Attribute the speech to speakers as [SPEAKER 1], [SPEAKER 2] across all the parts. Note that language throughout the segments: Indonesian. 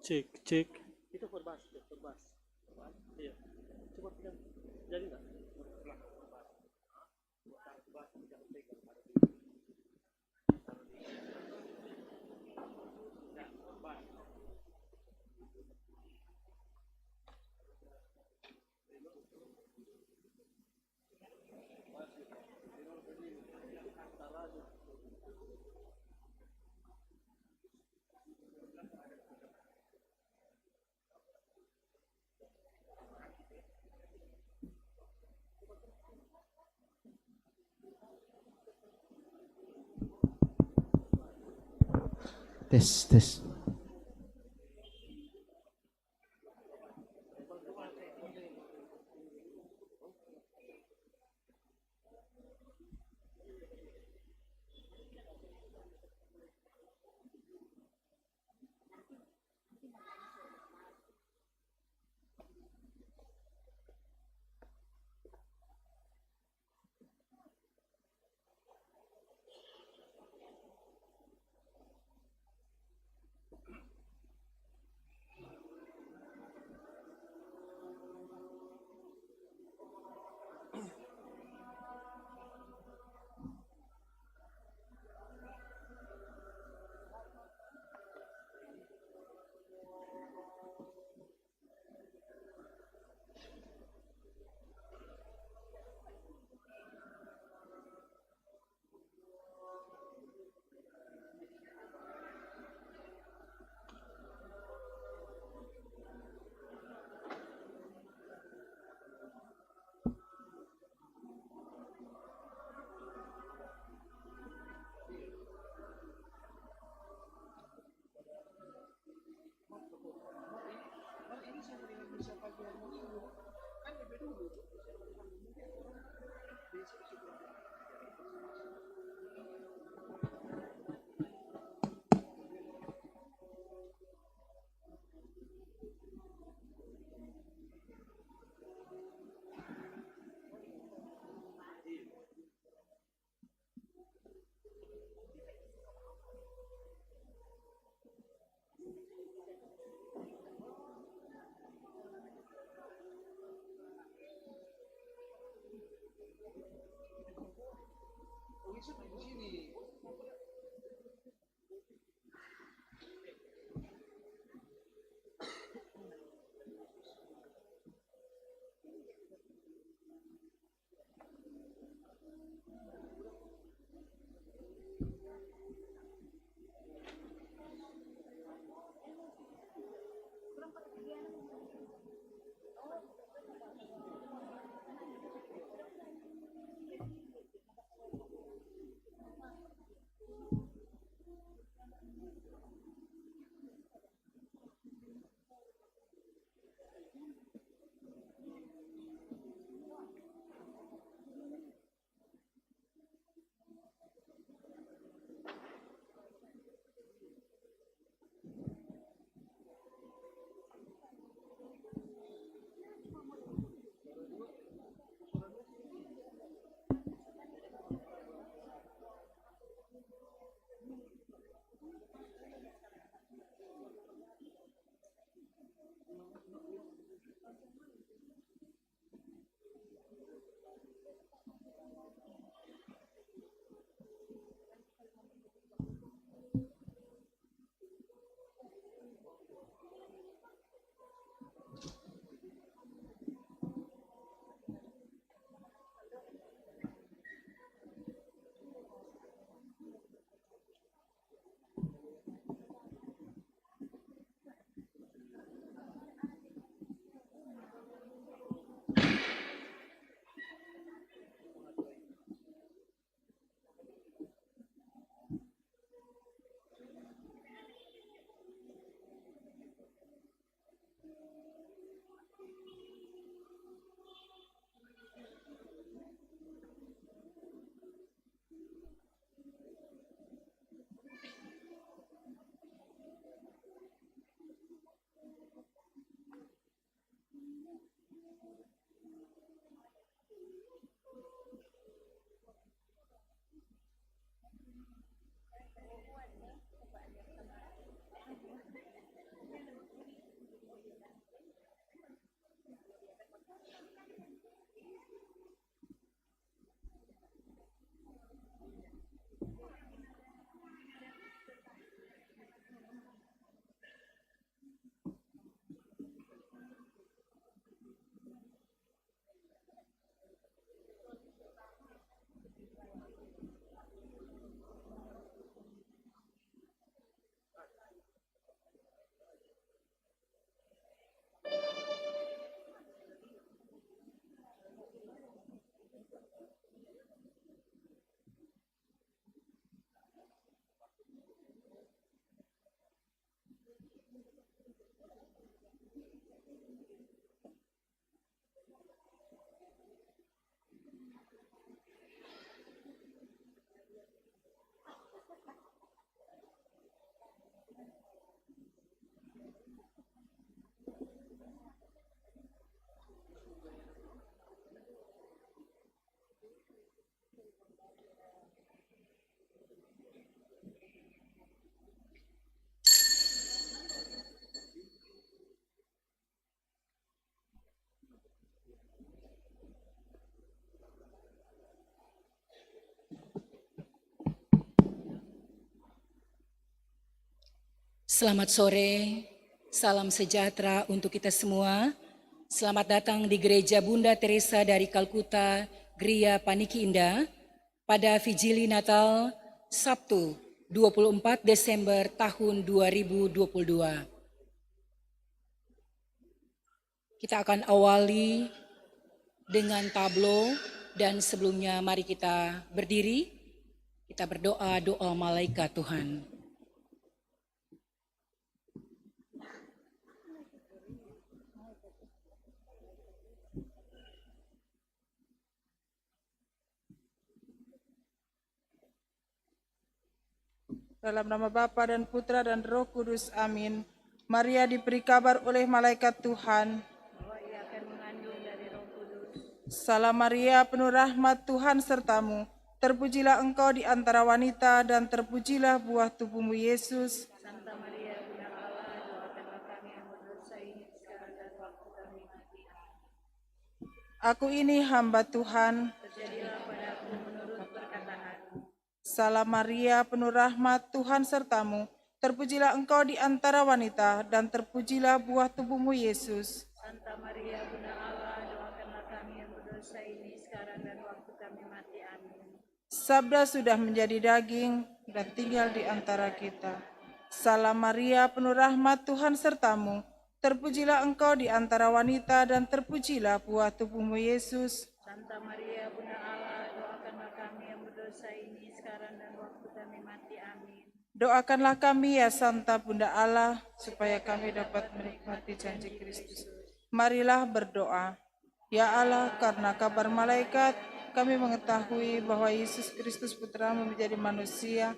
[SPEAKER 1] Cek, cek.
[SPEAKER 2] Itu forbas, forbas. Iya. Coba kita jadi nggak?
[SPEAKER 3] Tes, tes.
[SPEAKER 4] Selamat sore, salam sejahtera untuk kita semua. Selamat datang di Gereja Bunda Teresa dari Kalkuta, Gria Paniki Indah, pada Vigili Natal, Sabtu 24 Desember tahun 2022. Kita akan awali dengan tablo dan sebelumnya mari kita berdiri, kita berdoa doa malaikat Tuhan.
[SPEAKER 5] Dalam nama Bapa dan Putra dan Roh Kudus, amin. Maria diberi kabar oleh malaikat Tuhan.
[SPEAKER 6] Ia akan mengandung dari Roh Kudus.
[SPEAKER 5] Salam Maria, penuh rahmat Tuhan sertamu. Terpujilah engkau di antara wanita dan terpujilah buah tubuhmu Yesus.
[SPEAKER 6] Santa Maria, Bunda Allah, doakanlah kami yang berdosa ini sekarang dan waktu kami mati.
[SPEAKER 5] Aku ini hamba Tuhan.
[SPEAKER 6] Terjadilah padaku menurut perkataanmu.
[SPEAKER 5] Salam Maria, penuh rahmat Tuhan sertamu. Terpujilah engkau di antara wanita dan terpujilah buah tubuhmu Yesus.
[SPEAKER 6] Santa Maria, Bunda Allah, doakanlah kami yang berdosa ini sekarang dan waktu kami mati. Amin.
[SPEAKER 5] Sabda sudah menjadi daging dan tinggal di antara kita. Salam Maria, penuh rahmat Tuhan sertamu. Terpujilah engkau di antara wanita dan terpujilah buah tubuhmu Yesus.
[SPEAKER 6] Santa Maria, Bunda Allah, doakanlah kami yang berdosa ini sekarang dan waktu kami mati. Amin.
[SPEAKER 5] Doakanlah kami ya Santa Bunda Allah, supaya kami dapat menikmati janji Kristus. Marilah berdoa. Ya Allah, karena kabar malaikat, kami mengetahui bahwa Yesus Kristus Putramu menjadi manusia.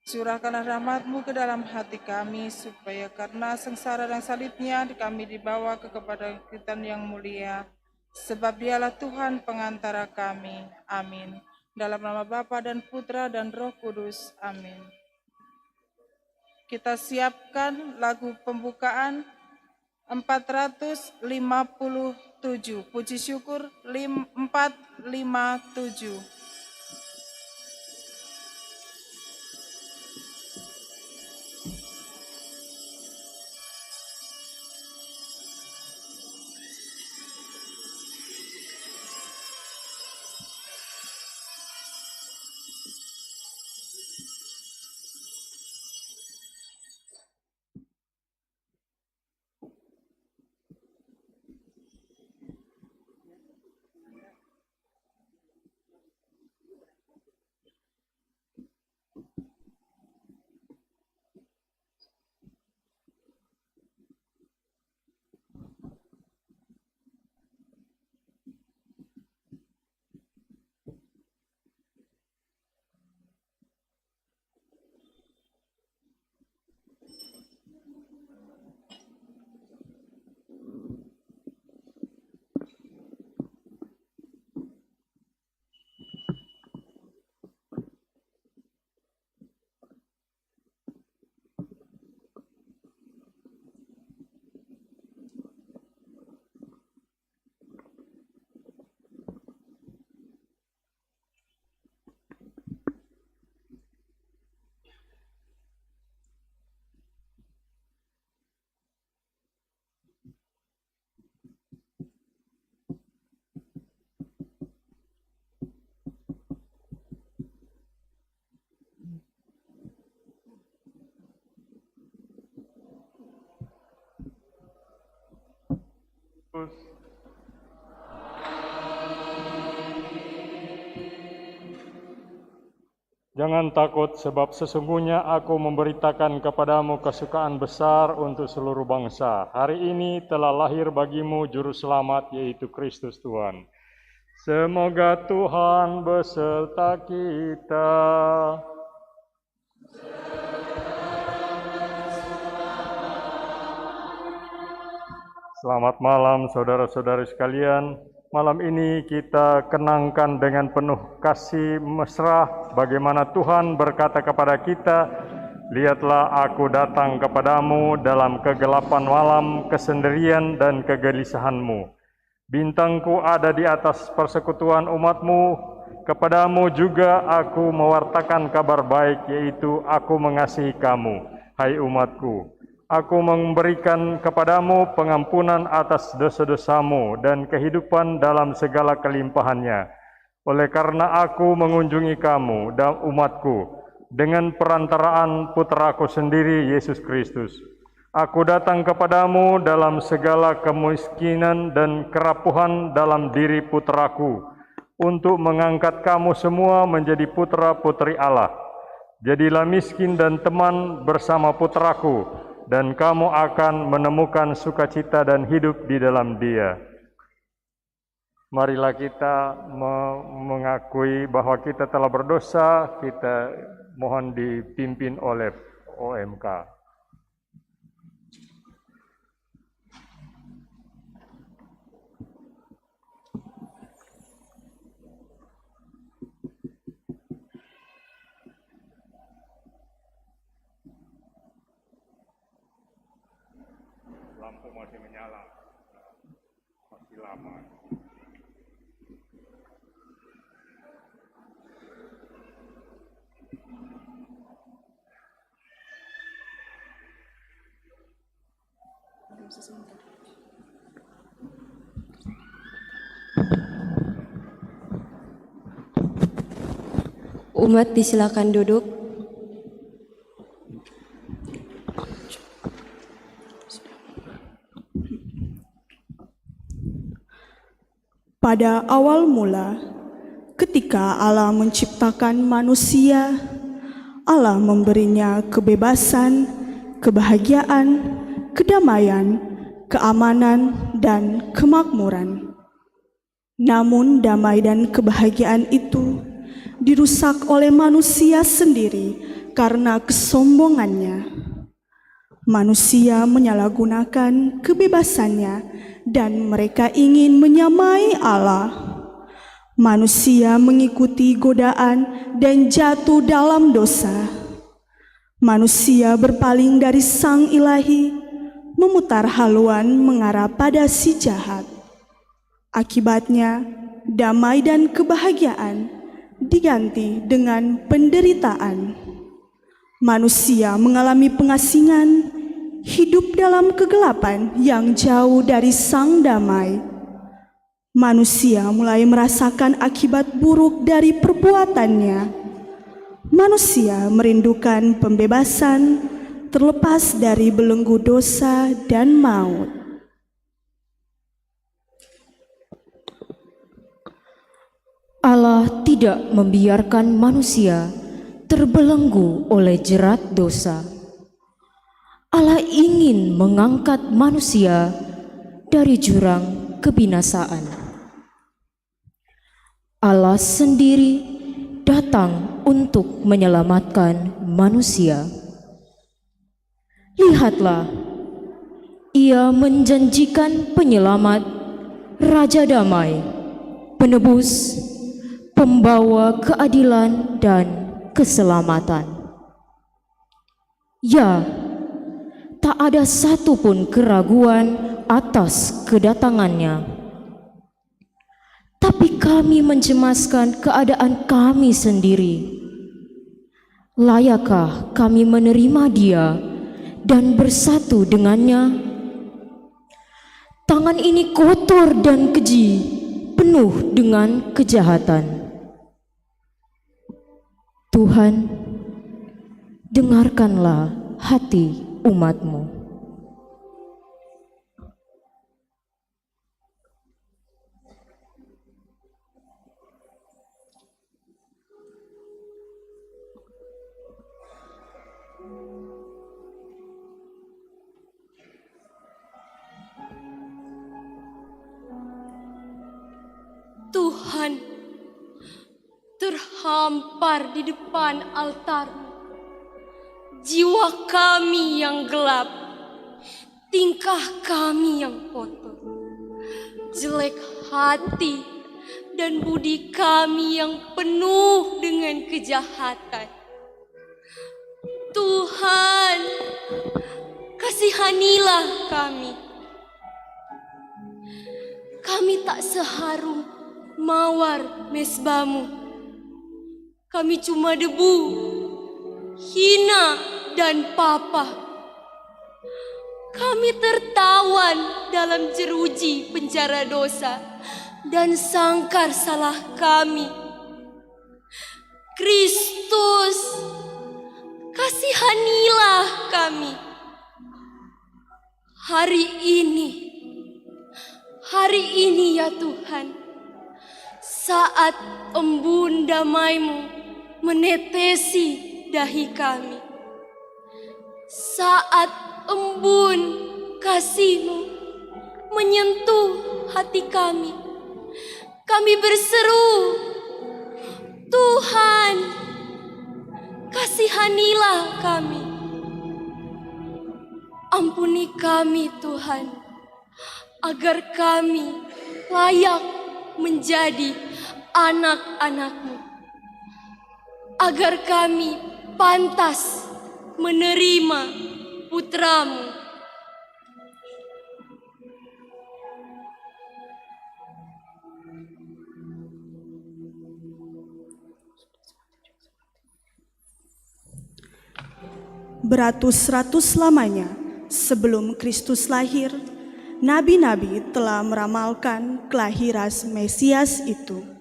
[SPEAKER 5] Curahkanlah rahmat-Mu ke dalam hati kami, supaya karena sengsara dan salibnya kami dibawa ke kebangkitan yang mulia. Sebab dialah Tuhan pengantara kami. Amin. Dalam nama Bapa dan Putra dan Roh Kudus. Amin. Kita siapkan lagu pembukaan 457, puji syukur 457.
[SPEAKER 7] Jangan takut, sebab sesungguhnya aku memberitakan kepadamu kesukaan besar untuk seluruh bangsa. Hari ini telah lahir bagimu Juru Selamat, yaitu Kristus Tuhan. Semoga Tuhan beserta kita. Selamat malam saudara-saudari sekalian. Malam ini kita kenangkan dengan penuh kasih mesra bagaimana Tuhan berkata kepada kita, lihatlah aku datang kepadamu dalam kegelapan malam, kesendirian dan kegelisahanmu. Bintangku ada di atas persekutuan umatmu, kepadamu juga aku mewartakan kabar baik, yaitu aku mengasihi kamu, hai umatku. Aku memberikan kepadamu pengampunan atas dosa-dosamu dan kehidupan dalam segala kelimpahannya. Oleh karena aku mengunjungi kamu dan umatku dengan perantaraan putraku sendiri, Yesus Kristus. Aku datang kepadamu dalam segala kemiskinan dan kerapuhan dalam diri putraku, untuk mengangkat kamu semua menjadi putra-putri Allah. Jadilah miskin dan teman bersama putraku, dan kamu akan menemukan sukacita dan hidup di dalam Dia. Marilah kita mengakui bahwa kita telah berdosa, kita mohon dipimpin oleh OMK. Lampu masih menyala, masih lama.
[SPEAKER 8] Umat disilakan duduk.
[SPEAKER 9] Pada awal mula, ketika Allah menciptakan manusia, Allah memberinya kebebasan, kebahagiaan, kedamaian, keamanan, dan kemakmuran. Namun damai dan kebahagiaan itu dirusak oleh manusia sendiri karena kesombongannya. Manusia menyalahgunakan kebebasannya dan mereka ingin menyamai Allah. Manusia mengikuti godaan dan jatuh dalam dosa. Manusia berpaling dari Sang Ilahi, memutar haluan mengarah pada si jahat. Akibatnya, damai dan kebahagiaan diganti dengan penderitaan. Manusia mengalami pengasingan, hidup dalam kegelapan yang jauh dari Sang Damai. Manusia mulai merasakan akibat buruk dari perbuatannya. Manusia merindukan pembebasan, terlepas dari belenggu dosa dan maut.
[SPEAKER 8] Allah tidak membiarkan manusia terbelenggu oleh jerat dosa. Allah ingin mengangkat manusia dari jurang kebinasaan. Allah sendiri datang untuk menyelamatkan manusia. Lihatlah, Ia menjanjikan penyelamat, Raja Damai, penebus, pembawa keadilan dan keselamatan. Ya, tak ada satupun keraguan atas kedatangannya. Tapi kami mencemaskan keadaan kami sendiri. Layakkah kami menerima Dia dan bersatu dengannya? Tangan ini kotor dan keji, penuh dengan kejahatan. Tuhan, dengarkanlah hati umat-Mu.
[SPEAKER 10] Tuhan, terhampar di depan altar-Mu. Jiwa kami yang gelap, tingkah kami yang kotor, jelek hati dan budi kami yang penuh dengan kejahatan. Tuhan, kasihanilah kami. Kami tak seharum mawar mesbah-Mu. Kami cuma debu, hina dan papa. kami tertawan dalam jeruji penjara dosa dan sangkar salah kami. Kristus, kasihanilah kami. Hari ini ya Tuhan, saat embun damai-Mu menetesi dahi kami, saat embun kasih-Mu menyentuh hati kami, kami berseru, Tuhan, kasihanilah kami. Ampuni kami Tuhan, agar kami layak menjadi anak-anak-Mu, agar kami pantas menerima putra-Mu.
[SPEAKER 9] Beratus-ratus lamanya sebelum Kristus lahir, nabi-nabi telah meramalkan kelahiran Mesias itu.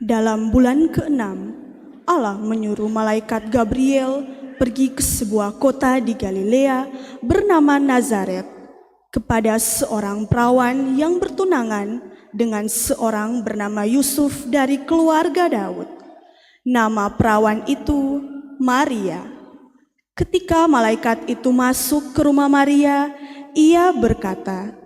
[SPEAKER 9] Dalam bulan ke-6, Allah menyuruh malaikat Gabriel pergi ke sebuah kota di Galilea bernama Nazaret kepada seorang perawan yang bertunangan dengan seorang bernama Yusuf dari keluarga Daud. Nama perawan itu Maria. Ketika malaikat itu masuk ke rumah Maria, ia berkata,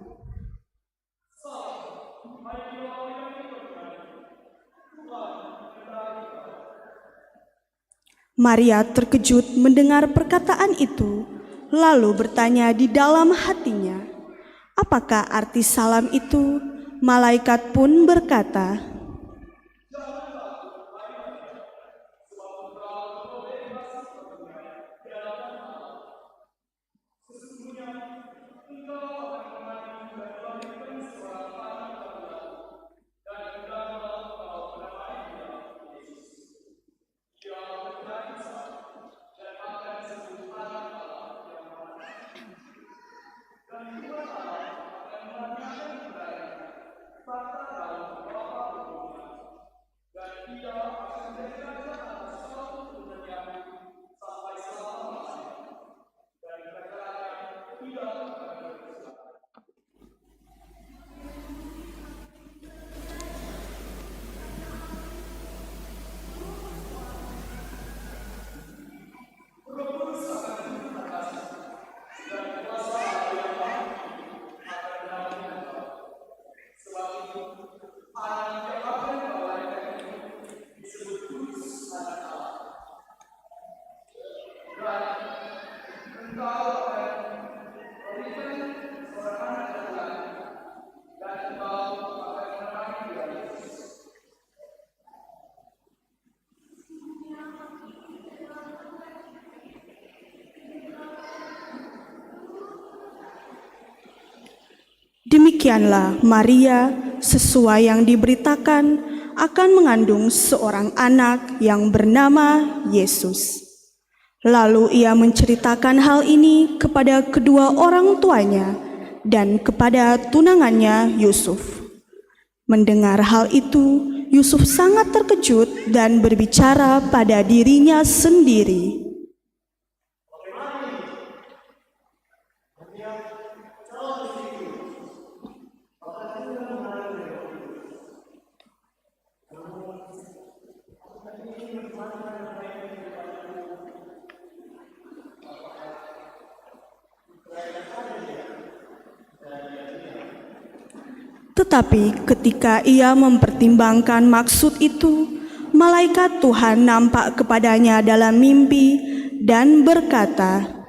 [SPEAKER 9] Maria terkejut mendengar perkataan itu, lalu bertanya di dalam hatinya, apakah arti salam itu? Malaikat pun berkata, demikianlah Maria sesuai yang diberitakan akan mengandung seorang anak yang bernama Yesus. Lalu ia menceritakan hal ini kepada kedua orang tuanya dan kepada tunangannya Yusuf. Mendengar hal itu, Yusuf sangat terkejut dan berbicara pada dirinya sendiri, Tetapi ketika ia mempertimbangkan maksud itu, malaikat Tuhan nampak kepadanya dalam mimpi dan berkata,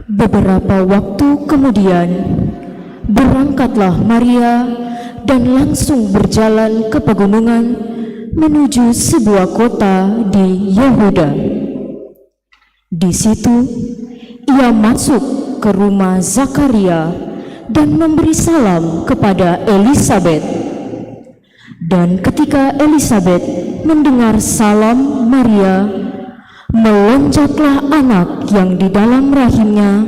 [SPEAKER 8] Beberapa waktu kemudian, berangkatlah Maria dan langsung berjalan ke pegunungan menuju sebuah kota di Yehuda. Di situ, ia masuk ke rumah Zakaria dan memberi salam kepada Elisabet. Dan ketika Elisabet mendengar salam Maria, melonjaklah anak yang di dalam rahimnya,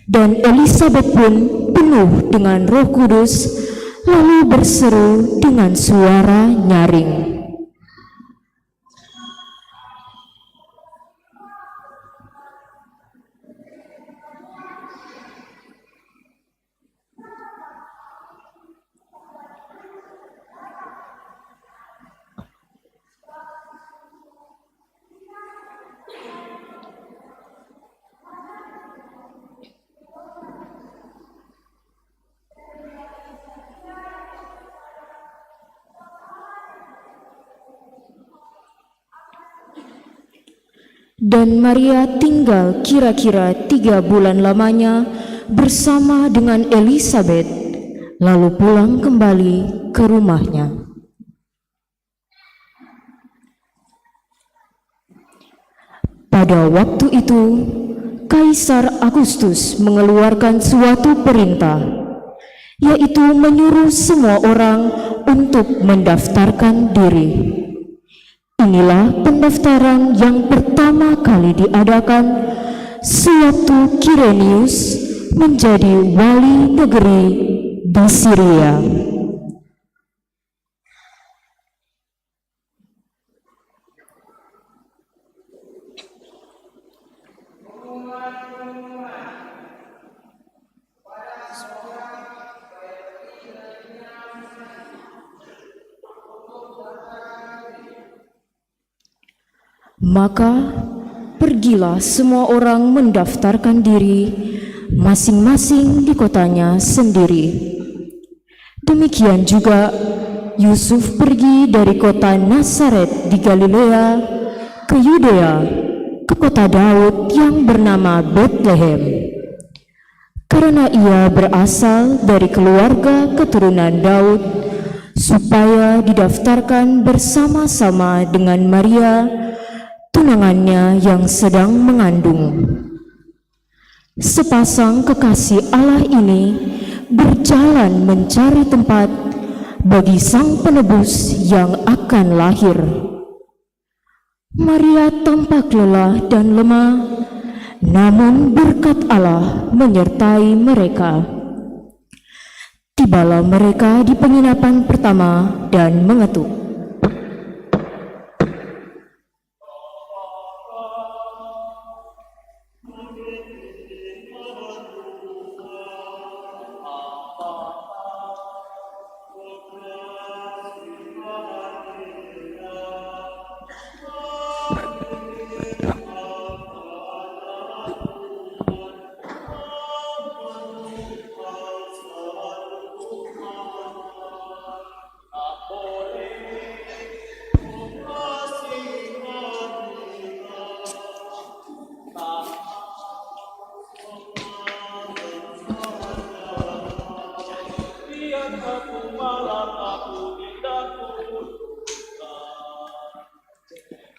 [SPEAKER 8] dan Elisabet pun penuh dengan Roh Kudus, lalu berseru dengan suara nyaring, dan Maria tinggal kira-kira 3 bulan lamanya bersama dengan Elisabet, lalu pulang kembali ke rumahnya. Pada waktu itu, Kaisar Agustus mengeluarkan suatu perintah, yaitu menyuruh semua orang untuk mendaftarkan diri. Inilah pendaftaran yang pertama kali diadakan sewaktu Kirenius menjadi wali negeri di Syria. Maka pergilah semua orang mendaftarkan diri masing-masing di kotanya sendiri. Demikian juga Yusuf pergi dari kota Nazaret di Galilea ke Yudea, ke kota Daud yang bernama Betlehem, karena ia berasal dari keluarga keturunan Daud, supaya didaftarkan bersama-sama dengan Maria, tunangannya yang sedang mengandung. Sepasang kekasih Allah ini berjalan mencari tempat bagi sang penebus yang akan lahir. Maria tampak lelah dan lemah, namun berkat Allah menyertai mereka. Tibalah mereka di penginapan pertama dan mengetuk.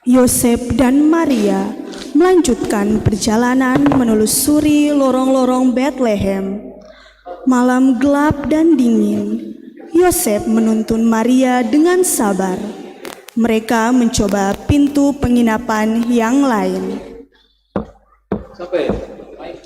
[SPEAKER 9] Yosef dan Maria melanjutkan perjalanan menelusuri lorong-lorong Betlehem. Malam gelap dan dingin, Yosef menuntun Maria dengan sabar. Mereka mencoba pintu penginapan yang lain.
[SPEAKER 3] Sampai. Baik.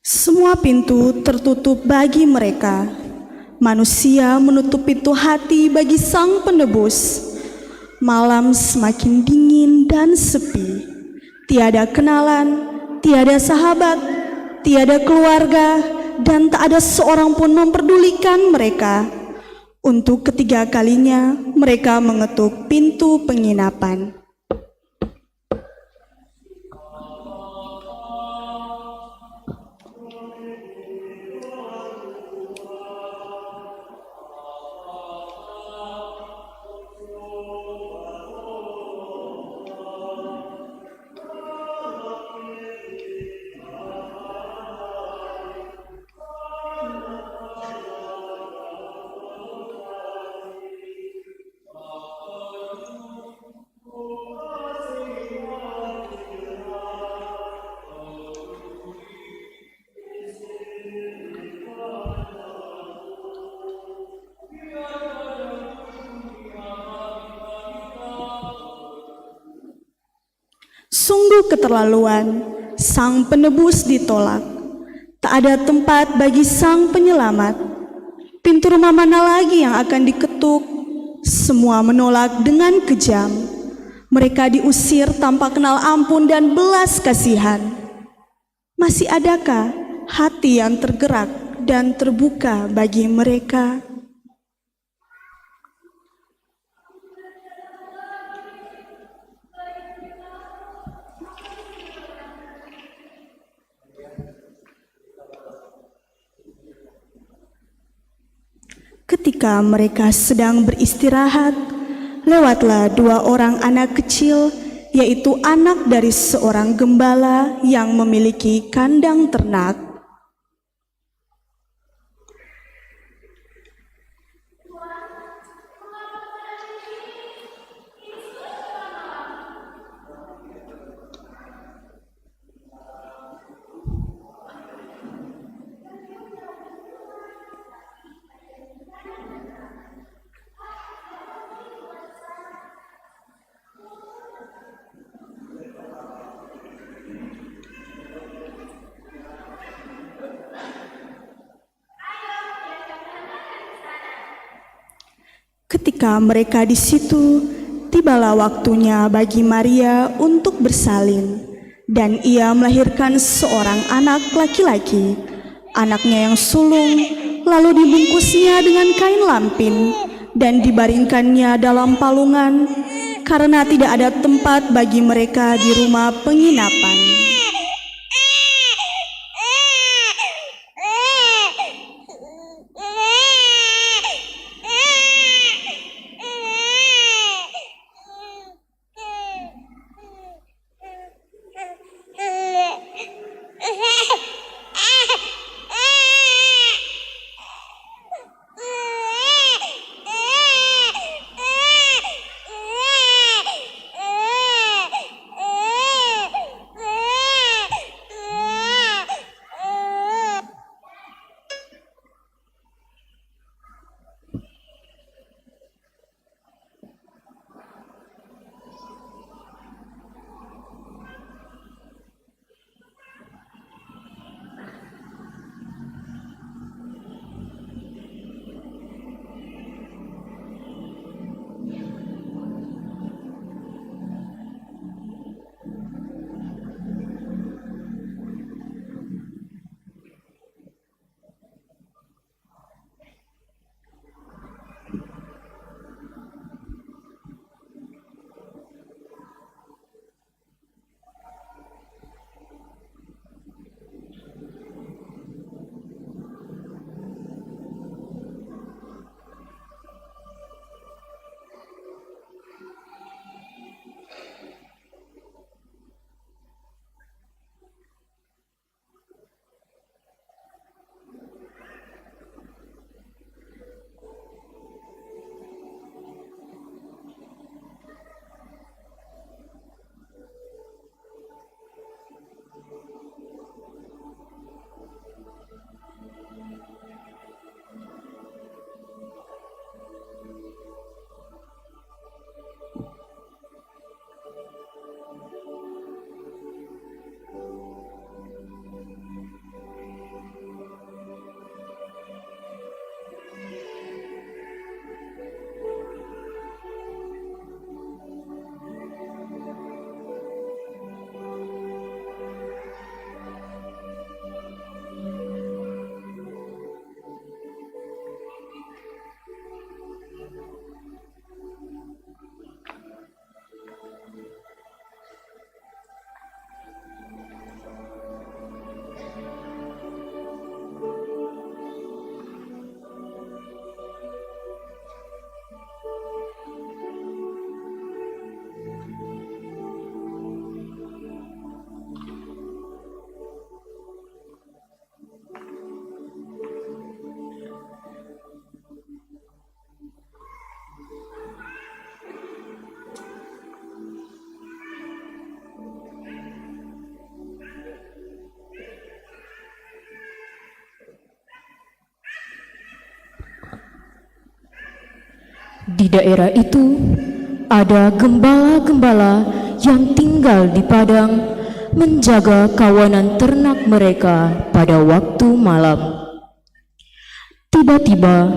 [SPEAKER 9] Semua pintu tertutup bagi mereka. Manusia menutup pintu hati bagi Sang Penebus. Malam semakin dingin dan sepi. Tiada kenalan, tiada sahabat, tiada keluarga, dan tak ada seorang pun memperdulikan mereka. Untuk ketiga kalinya, mereka mengetuk pintu penginapan. Sungguh keterlaluan, Sang Penebus ditolak. Tak ada tempat bagi Sang Penyelamat. Pintu rumah mana lagi yang akan diketuk? Semua menolak dengan kejam. Mereka diusir tanpa kenal ampun dan belas kasihan. Masih adakah hati yang tergerak dan terbuka bagi mereka? Ketika mereka sedang beristirahat, lewatlah dua orang anak kecil, yaitu anak dari seorang gembala yang memiliki kandang ternak. Ketika mereka di situ, tibalah waktunya bagi Maria untuk bersalin, dan ia melahirkan seorang anak laki-laki. Anaknya yang sulung, lalu dibungkusnya dengan kain lampin dan dibaringkannya dalam palungan, karena tidak ada tempat bagi mereka di rumah penginapan.
[SPEAKER 8] Di daerah itu ada gembala-gembala yang tinggal di padang menjaga kawanan ternak mereka pada waktu malam. Tiba-tiba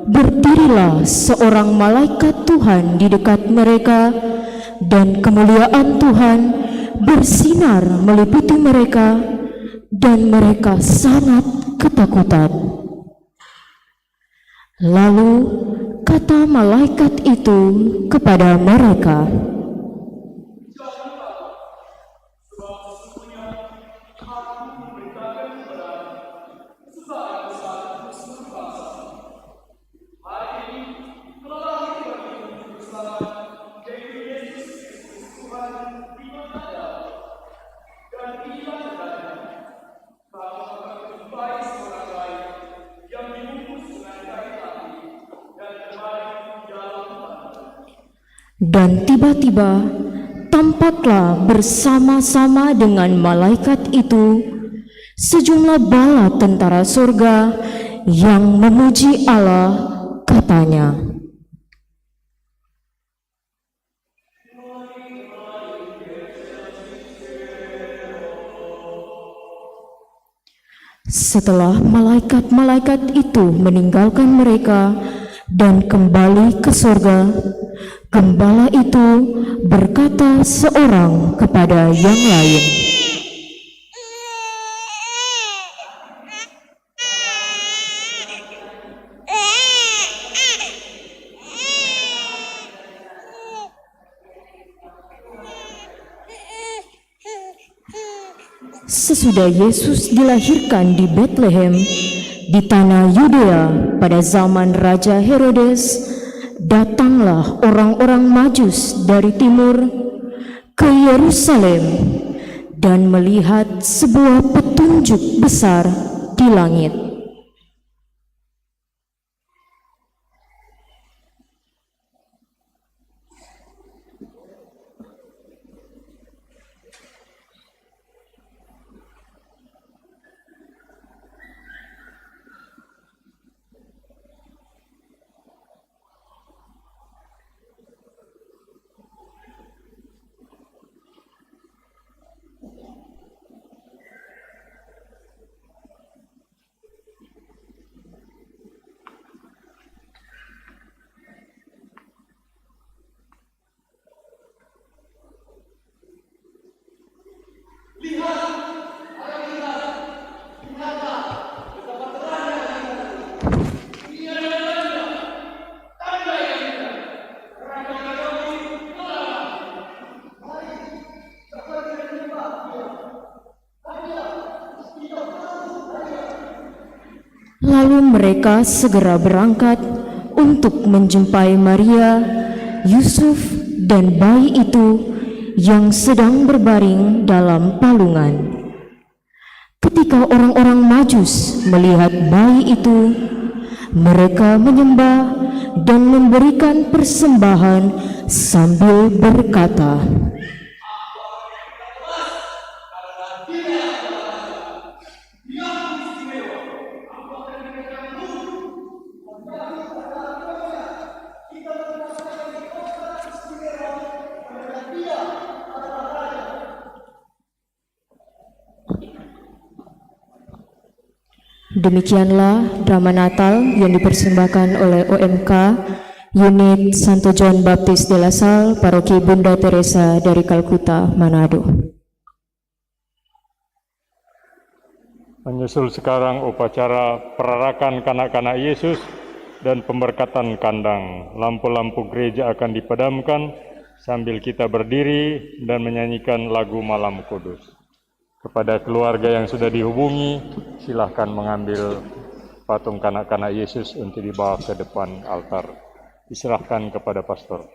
[SPEAKER 8] berdirilah seorang malaikat Tuhan di dekat mereka, dan kemuliaan Tuhan bersinar meliputi mereka, dan mereka sangat ketakutan. Lalu kata malaikat itu kepada mereka, dan tiba-tiba tampaklah bersama-sama dengan malaikat itu sejumlah bala tentara surga yang memuji Allah, katanya, setelah malaikat-malaikat itu meninggalkan mereka dan kembali ke surga, gembala itu berkata seorang kepada yang lain, sesudah Yesus dilahirkan di Betlehem di tanah Yudea pada zaman Raja Herodes, datanglah orang-orang Majus dari timur ke Yerusalem dan melihat sebuah petunjuk besar di langit. Lalu mereka segera berangkat untuk menjumpai Maria, Yusuf, dan bayi itu yang sedang berbaring dalam palungan. Ketika orang-orang Majus melihat bayi itu, mereka menyembah dan memberikan persembahan sambil berkata, demikianlah drama Natal yang dipersembahkan oleh OMK Unit Santo John Baptist de la Salle, Paroki Bunda Teresa dari Kalkuta, Manado.
[SPEAKER 7] Menyusul sekarang upacara perarakan kanak-kanak Yesus dan pemberkatan kandang. Lampu-lampu gereja akan dipadamkan sambil kita berdiri dan menyanyikan lagu Malam Kudus. Kepada keluarga yang sudah dihubungi, silahkan mengambil patung kanak-kanak Yesus untuk dibawa ke depan altar. Diserahkan kepada pastor.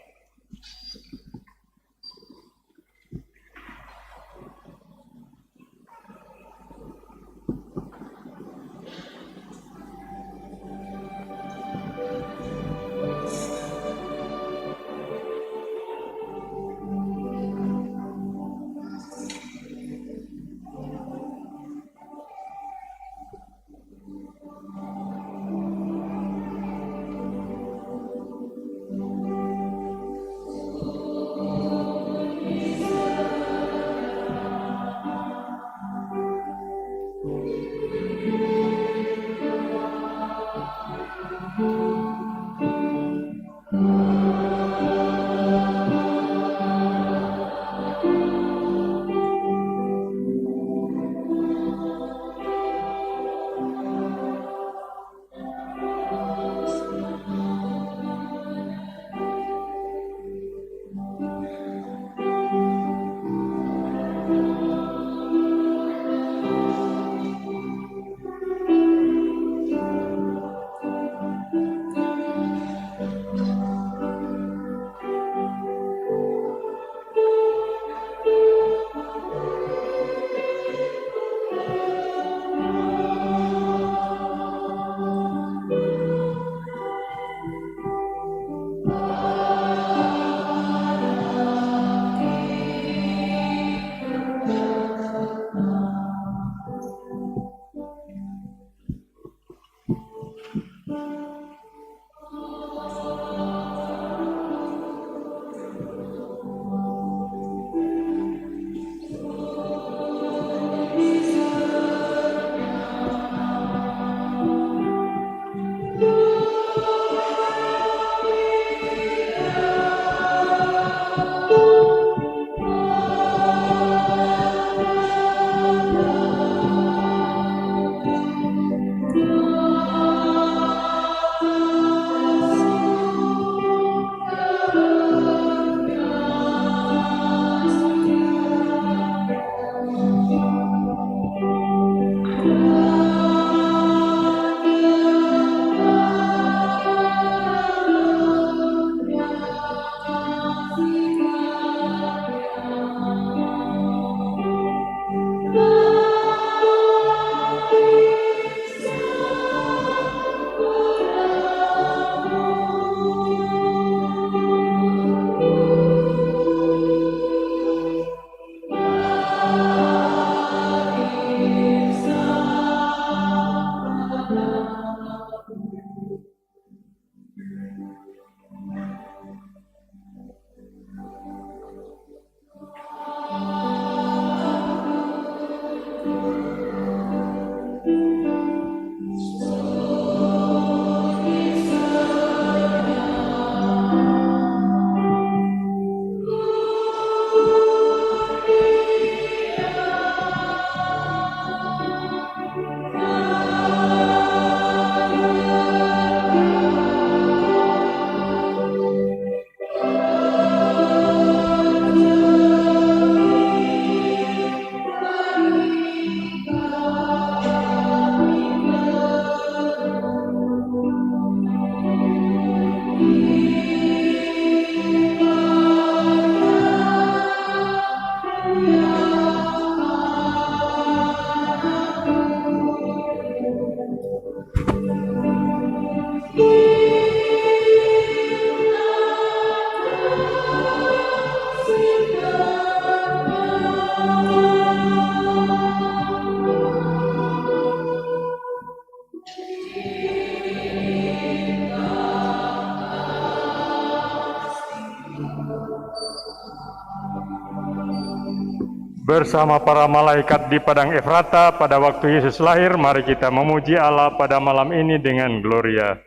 [SPEAKER 7] bersama para malaikat di padang Efrata pada waktu Yesus lahir, mari kita memuji Allah pada malam ini dengan Gloria.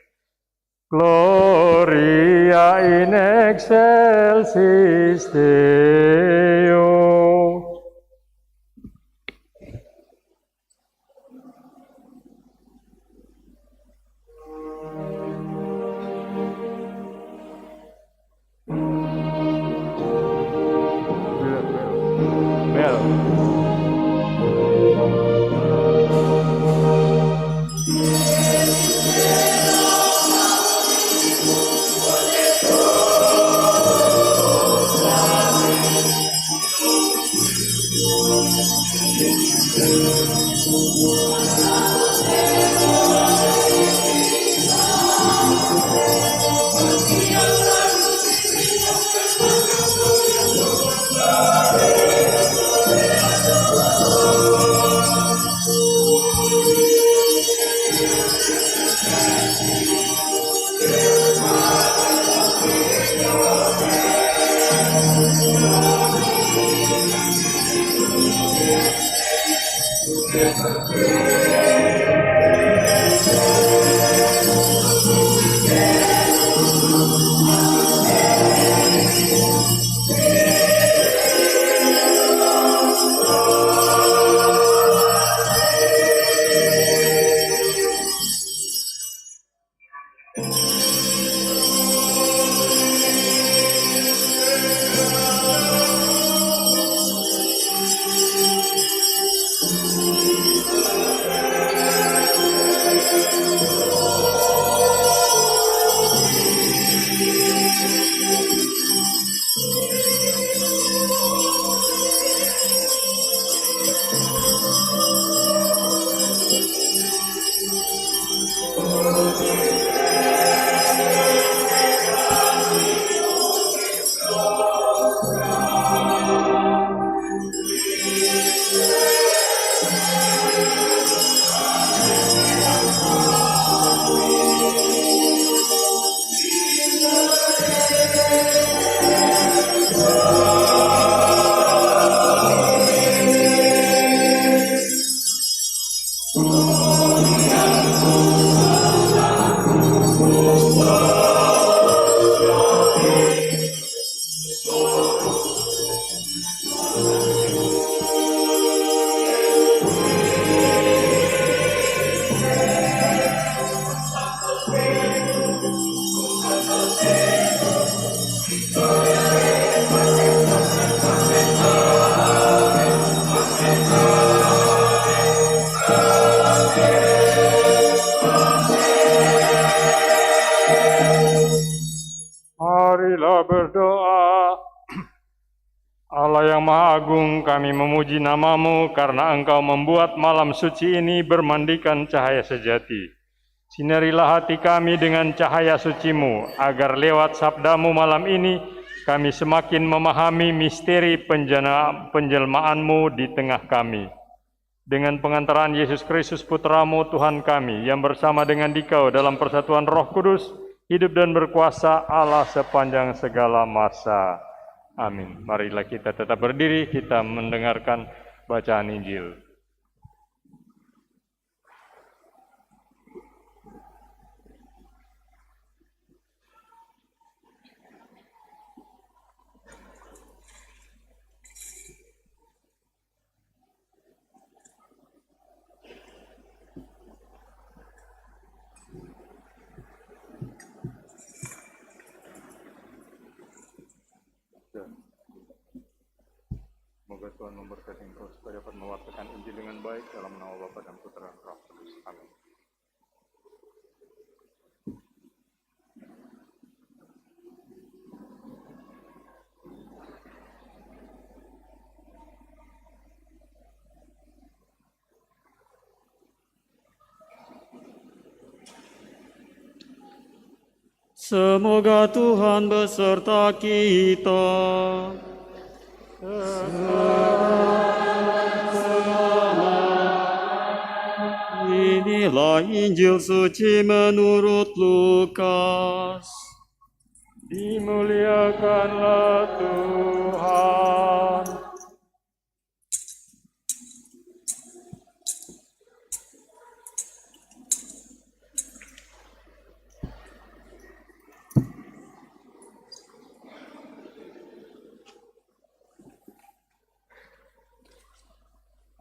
[SPEAKER 7] Gloria in excelsis Deo. Marilah berdoa. Allah yang Maha Agung, kami memuji nama-Mu karena Engkau membuat malam suci ini bermandikan cahaya sejati. Sinarilah hati kami dengan cahaya suci-Mu, agar lewat sabda-Mu malam ini, kami semakin memahami misteri penjelmaan-Mu di tengah kami. Dengan pengantaran Yesus Kristus Putra-Mu Tuhan kami, yang bersama dengan Dikau dalam persatuan Roh Kudus, hidup dan berkuasa Allah sepanjang segala masa. Amin. Marilah kita tetap berdiri, kita mendengarkan bacaan Injil. Semoga Tuhan memberkati engkau supaya dapat mewartakan Injil dengan baik dalam nama Bapa dan Putra dan Roh Kudus. Amin.
[SPEAKER 1] Semoga Tuhan beserta kita. Inilah Injil suci menurut Lukas.
[SPEAKER 7] Dimuliakanlah Tuhan.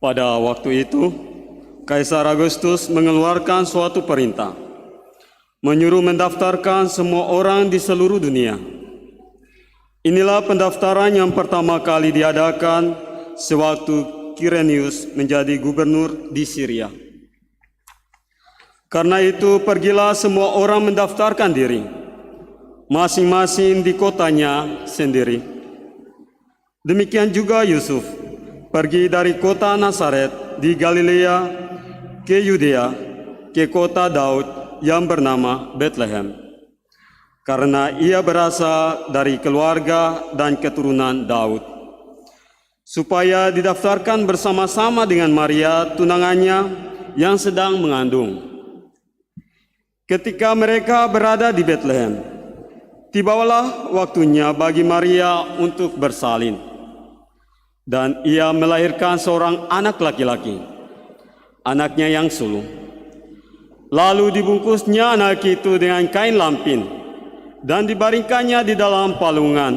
[SPEAKER 1] Pada waktu itu, Kaisar Agustus mengeluarkan suatu perintah, menyuruh mendaftarkan semua orang di seluruh dunia. Inilah pendaftaran yang pertama kali diadakan sewaktu Quirinius menjadi gubernur di Syria. Karena itu, pergilah semua orang mendaftarkan diri, masing-masing di kotanya sendiri. Demikian juga Yusuf pergi dari kota Nazaret di Galilea ke Yudea, ke kota Daud yang bernama Bethlehem, karena ia berasal dari keluarga dan keturunan Daud, supaya didaftarkan bersama-sama dengan Maria tunangannya yang sedang mengandung. Ketika mereka berada di Bethlehem, tibalah waktunya bagi Maria untuk bersalin, dan ia melahirkan seorang anak laki-laki, anaknya yang sulung. Lalu dibungkusnya anak itu dengan kain lampin dan dibaringkannya di dalam palungan,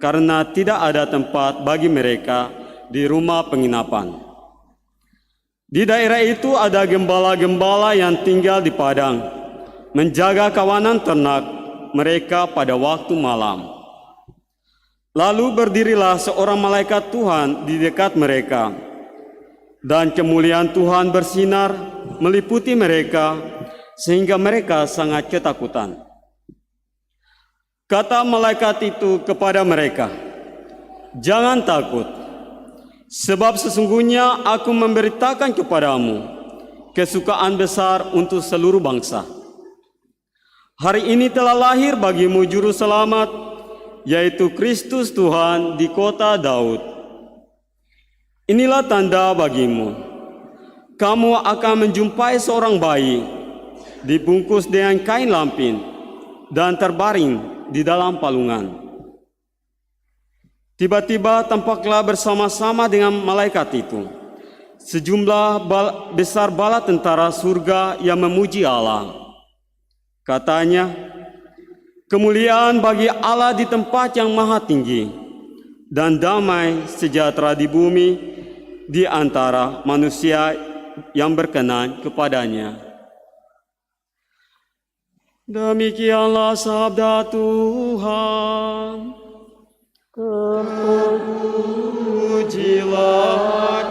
[SPEAKER 1] karena tidak ada tempat bagi mereka di rumah penginapan. Di daerah itu ada gembala-gembala yang tinggal di padang, menjaga kawanan ternak mereka pada waktu malam. Lalu berdirilah seorang malaikat Tuhan di dekat mereka, dan kemuliaan Tuhan bersinar meliputi mereka, sehingga mereka sangat ketakutan. Kata malaikat itu kepada mereka, "Jangan takut, sebab sesungguhnya aku memberitakan kepadamu kesukaan besar untuk seluruh bangsa. Hari ini telah lahir bagimu juru selamat, yaitu Kristus Tuhan di kota Daud. Inilah tanda bagimu, kamu akan menjumpai seorang bayi dibungkus dengan kain lampin dan terbaring di dalam palungan." Tiba-tiba tampaklah bersama-sama dengan malaikat itu sejumlah besar bala tentara surga yang memuji Allah. Katanya, "Kemuliaan bagi Allah di tempat yang maha tinggi, dan damai sejahtera di bumi di antara manusia yang berkenan kepadanya." Demikianlah sabda Tuhan. Terpujilah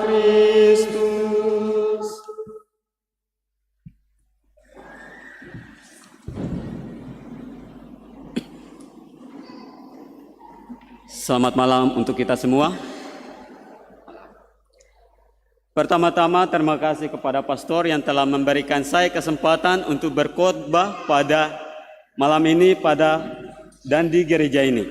[SPEAKER 1] Kristus. Selamat malam untuk kita semua. Pertama-tama terima kasih kepada pastor yang telah memberikan saya kesempatan untuk berkhotbah pada malam ini dan di gereja ini.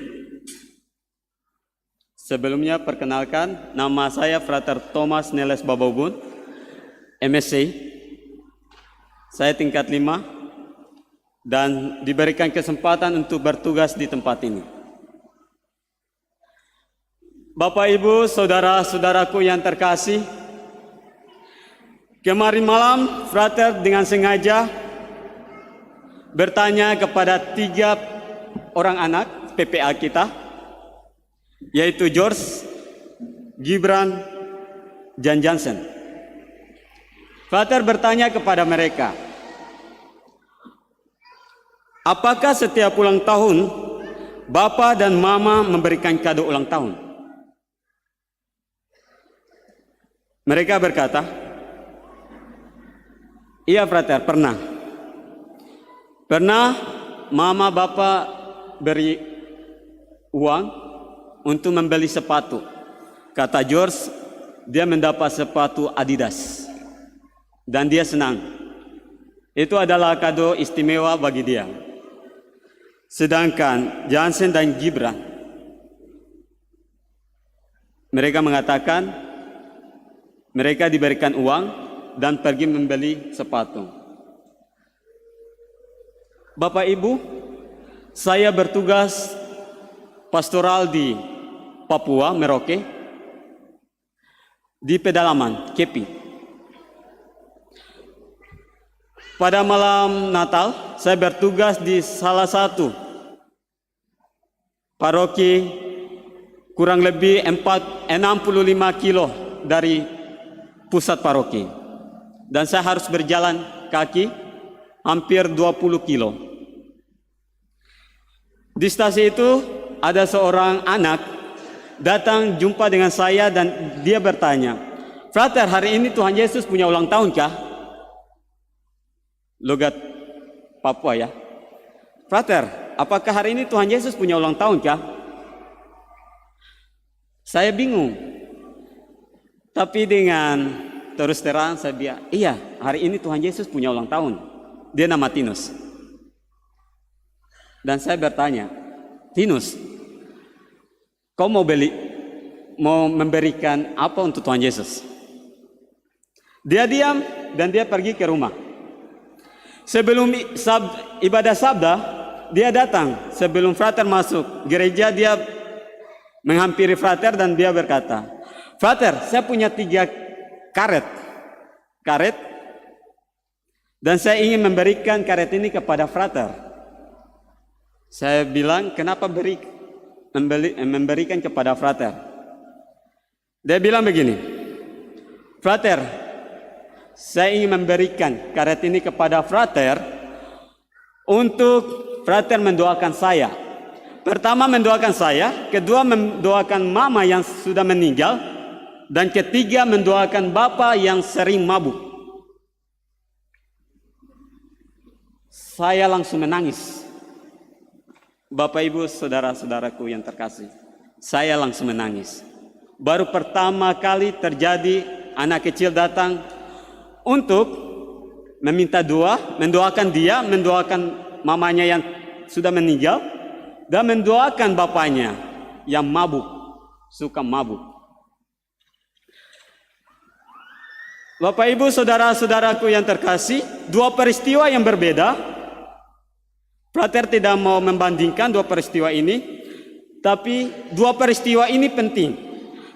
[SPEAKER 1] Sebelumnya perkenalkan, nama saya Frater Thomas Neles Babobun, MSc. Saya tingkat 5 dan diberikan kesempatan untuk bertugas di tempat ini. Bapak, Ibu, saudara-saudaraku yang terkasih, kemarin malam Frater dengan sengaja bertanya kepada 3 orang anak PPA kita, yaitu George, Gibran, dan Jansen. Frater bertanya kepada mereka, apakah setiap ulang tahun Bapak dan Mama memberikan kado ulang tahun? Mereka berkata, iya Frater, pernah. Pernah Mama Bapak beri uang untuk membeli sepatu. Kata George, dia mendapat sepatu Adidas dan dia senang. Itu adalah kado istimewa bagi dia. Sedangkan Jansen dan Gibran, mereka mengatakan mereka diberikan uang dan pergi membeli sepatu. Bapak Ibu, saya bertugas pastoral di Papua, Merauke, di pedalaman, Kepi. Pada malam Natal, saya bertugas di salah satu paroki kurang lebih 65 kilo dari pusat paroki. Dan saya harus berjalan kaki hampir 20 kilo. Di stasiun itu ada seorang anak datang jumpa dengan saya dan dia bertanya, "Frater, hari ini Tuhan Yesus punya ulang tahun kah?" Logat Papua ya. "Frater, apakah hari ini Tuhan Yesus punya ulang tahun kah?" Saya bingung. Tapi dengan terus terang saya bilang, "Iya, hari ini Tuhan Yesus punya ulang tahun." Dia nama Tinus. Dan saya bertanya, "Tinus, kau mau memberikan apa untuk Tuhan Yesus?" Dia diam dan dia pergi ke rumah. Sebelum ibadah sabda, dia datang. Sebelum frater masuk gereja, dia menghampiri frater dan dia berkata, "Frater, saya punya 3 karet. Dan saya ingin memberikan karet ini kepada frater." Saya bilang, "Kenapa memberikan kepada frater?" Dia bilang begini, "Frater, saya ingin memberikan karet ini kepada frater untuk frater mendoakan saya. Pertama mendoakan saya, kedua mendoakan mama yang sudah meninggal, dan ketiga mendoakan bapak yang sering mabuk." Saya langsung menangis. Bapak, Ibu, saudara-saudaraku yang terkasih, saya langsung menangis. Baru pertama kali terjadi anak kecil datang untuk meminta doa, mendoakan dia, mendoakan mamanya yang sudah meninggal, dan mendoakan bapaknya yang mabuk, suka mabuk. Bapak, Ibu, saudara-saudaraku yang terkasih, 2 peristiwa yang berbeda. Frater tidak mau membandingkan 2 peristiwa ini, tapi 2 peristiwa ini penting.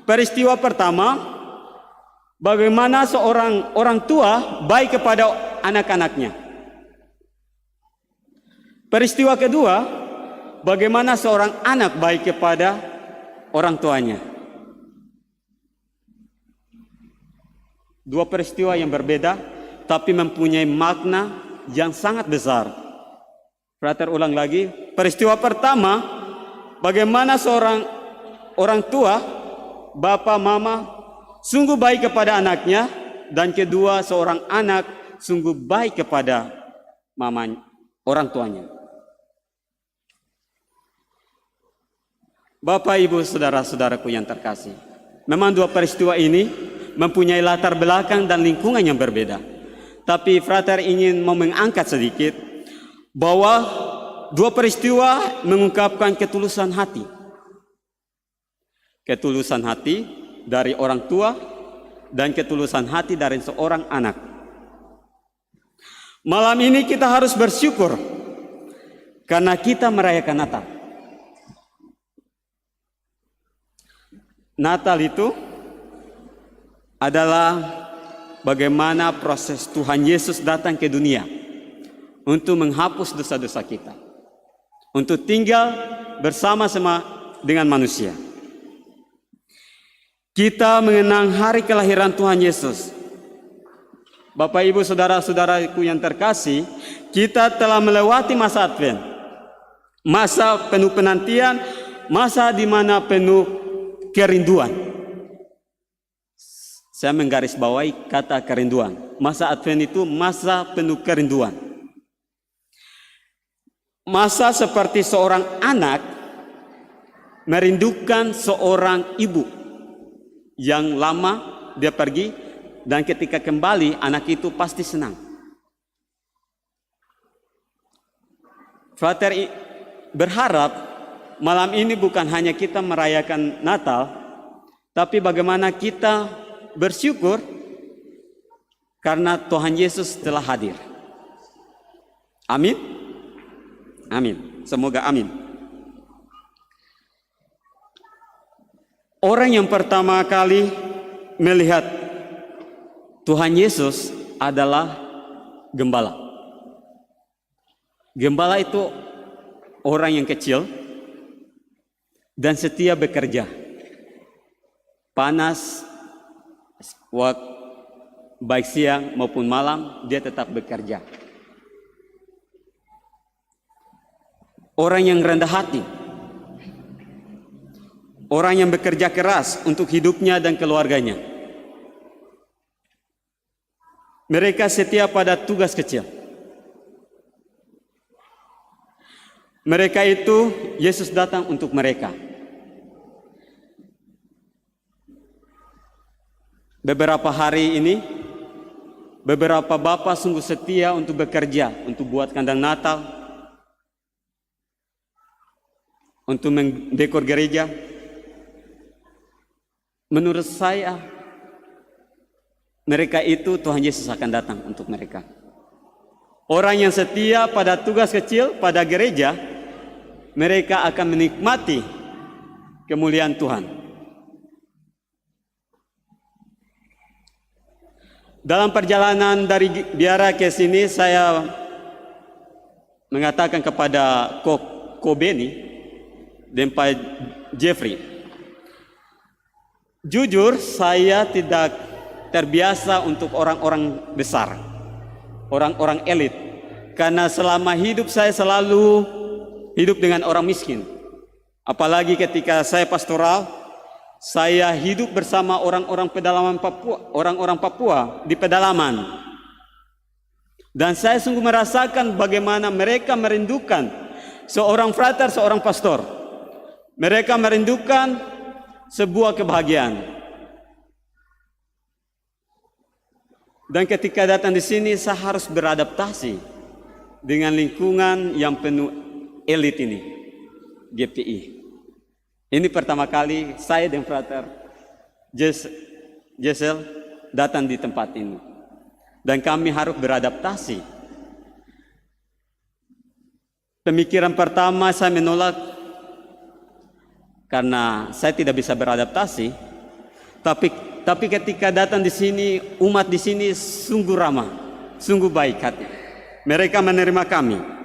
[SPEAKER 1] Peristiwa pertama, bagaimana seorang orang tua baik kepada anak-anaknya. Peristiwa kedua, bagaimana seorang anak baik kepada orang tuanya. 2 peristiwa yang berbeda, tapi mempunyai makna yang sangat besar. Frater ulang lagi, peristiwa pertama, bagaimana seorang orang tua, bapak, mama, sungguh baik kepada anaknya, dan kedua, seorang anak sungguh baik kepada mamanya, orang tuanya. Bapak, Ibu, saudara-saudaraku yang terkasih, memang 2 peristiwa ini mempunyai latar belakang dan lingkungan yang berbeda. Tapi frater ingin mengangkat sedikit bahwa 2 peristiwa mengungkapkan ketulusan hati. Ketulusan hati dari orang tua dan ketulusan hati dari seorang anak. Malam ini kita harus bersyukur karena kita merayakan Natal. Natal itu adalah bagaimana proses Tuhan Yesus datang ke dunia untuk menghapus dosa-dosa kita, untuk tinggal bersama-sama dengan manusia. Kita mengenang hari kelahiran Tuhan Yesus. Bapak, Ibu, saudara-saudaraku yang terkasih, kita telah melewati masa Advent, masa penuh penantian, masa di mana penuh kerinduan. Saya menggarisbawahi kata kerinduan. Masa Advent itu masa penuh kerinduan. Masa seperti seorang anak merindukan seorang ibu yang lama dia pergi, dan ketika kembali anak itu pasti senang. Frater berharap malam ini bukan hanya kita merayakan Natal, tapi bagaimana kita bersyukur karena Tuhan Yesus telah hadir. Amin. Amin. Semoga amin. Orang yang pertama kali melihat Tuhan Yesus adalah gembala. Gembala itu orang yang kecil dan setia bekerja. Panas, baik siang maupun malam, dia tetap bekerja. Orang yang rendah hati, orang yang bekerja keras untuk hidupnya dan keluarganya. Mereka setia pada tugas kecil. Mereka itu, Yesus datang untuk mereka. Beberapa hari ini, beberapa bapak sungguh setia untuk bekerja, untuk buat kandang Natal, untuk mendekor gereja. Menurut saya, mereka itu Tuhan Yesus akan datang untuk mereka. Orang yang setia pada tugas kecil pada gereja, mereka akan menikmati kemuliaan Tuhan. Dalam perjalanan dari biara ke sini, saya mengatakan kepada Ko Beni dan Pak Jeffrey, jujur saya tidak terbiasa untuk orang-orang besar, orang-orang elit, karena selama hidup saya selalu hidup dengan orang miskin. Apalagi ketika saya pastoral, saya hidup bersama orang-orang pedalaman Papua, orang-orang Papua di pedalaman. Dan saya sungguh merasakan bagaimana mereka merindukan seorang frater, seorang pastor. Mereka merindukan sebuah kebahagiaan. Dan ketika datang di sini, saya harus beradaptasi dengan lingkungan yang penuh elit ini, GPI. Ini pertama kali saya dan frater Jesel datang di tempat ini. Dan kami harus beradaptasi. Pemikiran pertama saya menolak karena saya tidak bisa beradaptasi. Tapi ketika datang di sini, umat di sini sungguh ramah, sungguh baik hati. Mereka menerima kami.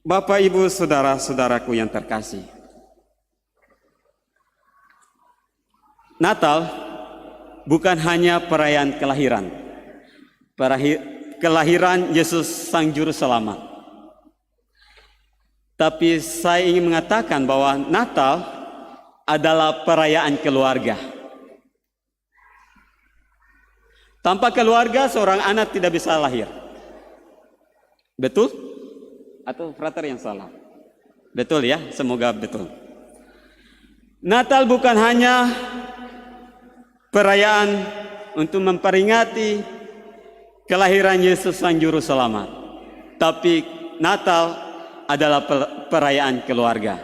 [SPEAKER 1] Bapak, Ibu, saudara-saudaraku yang terkasih, Natal bukan hanya perayaan kelahiran, kelahiran Yesus Sang Juru Selamat. Tapi saya ingin mengatakan bahwa Natal adalah perayaan keluarga. Tanpa keluarga, seorang anak tidak bisa lahir. Betul? Atau frater yang salah? Betul ya, semoga betul. Natal bukan hanya perayaan untuk memperingati kelahiran Yesus Sang Juru Selamat, tapi Natal adalah perayaan keluarga.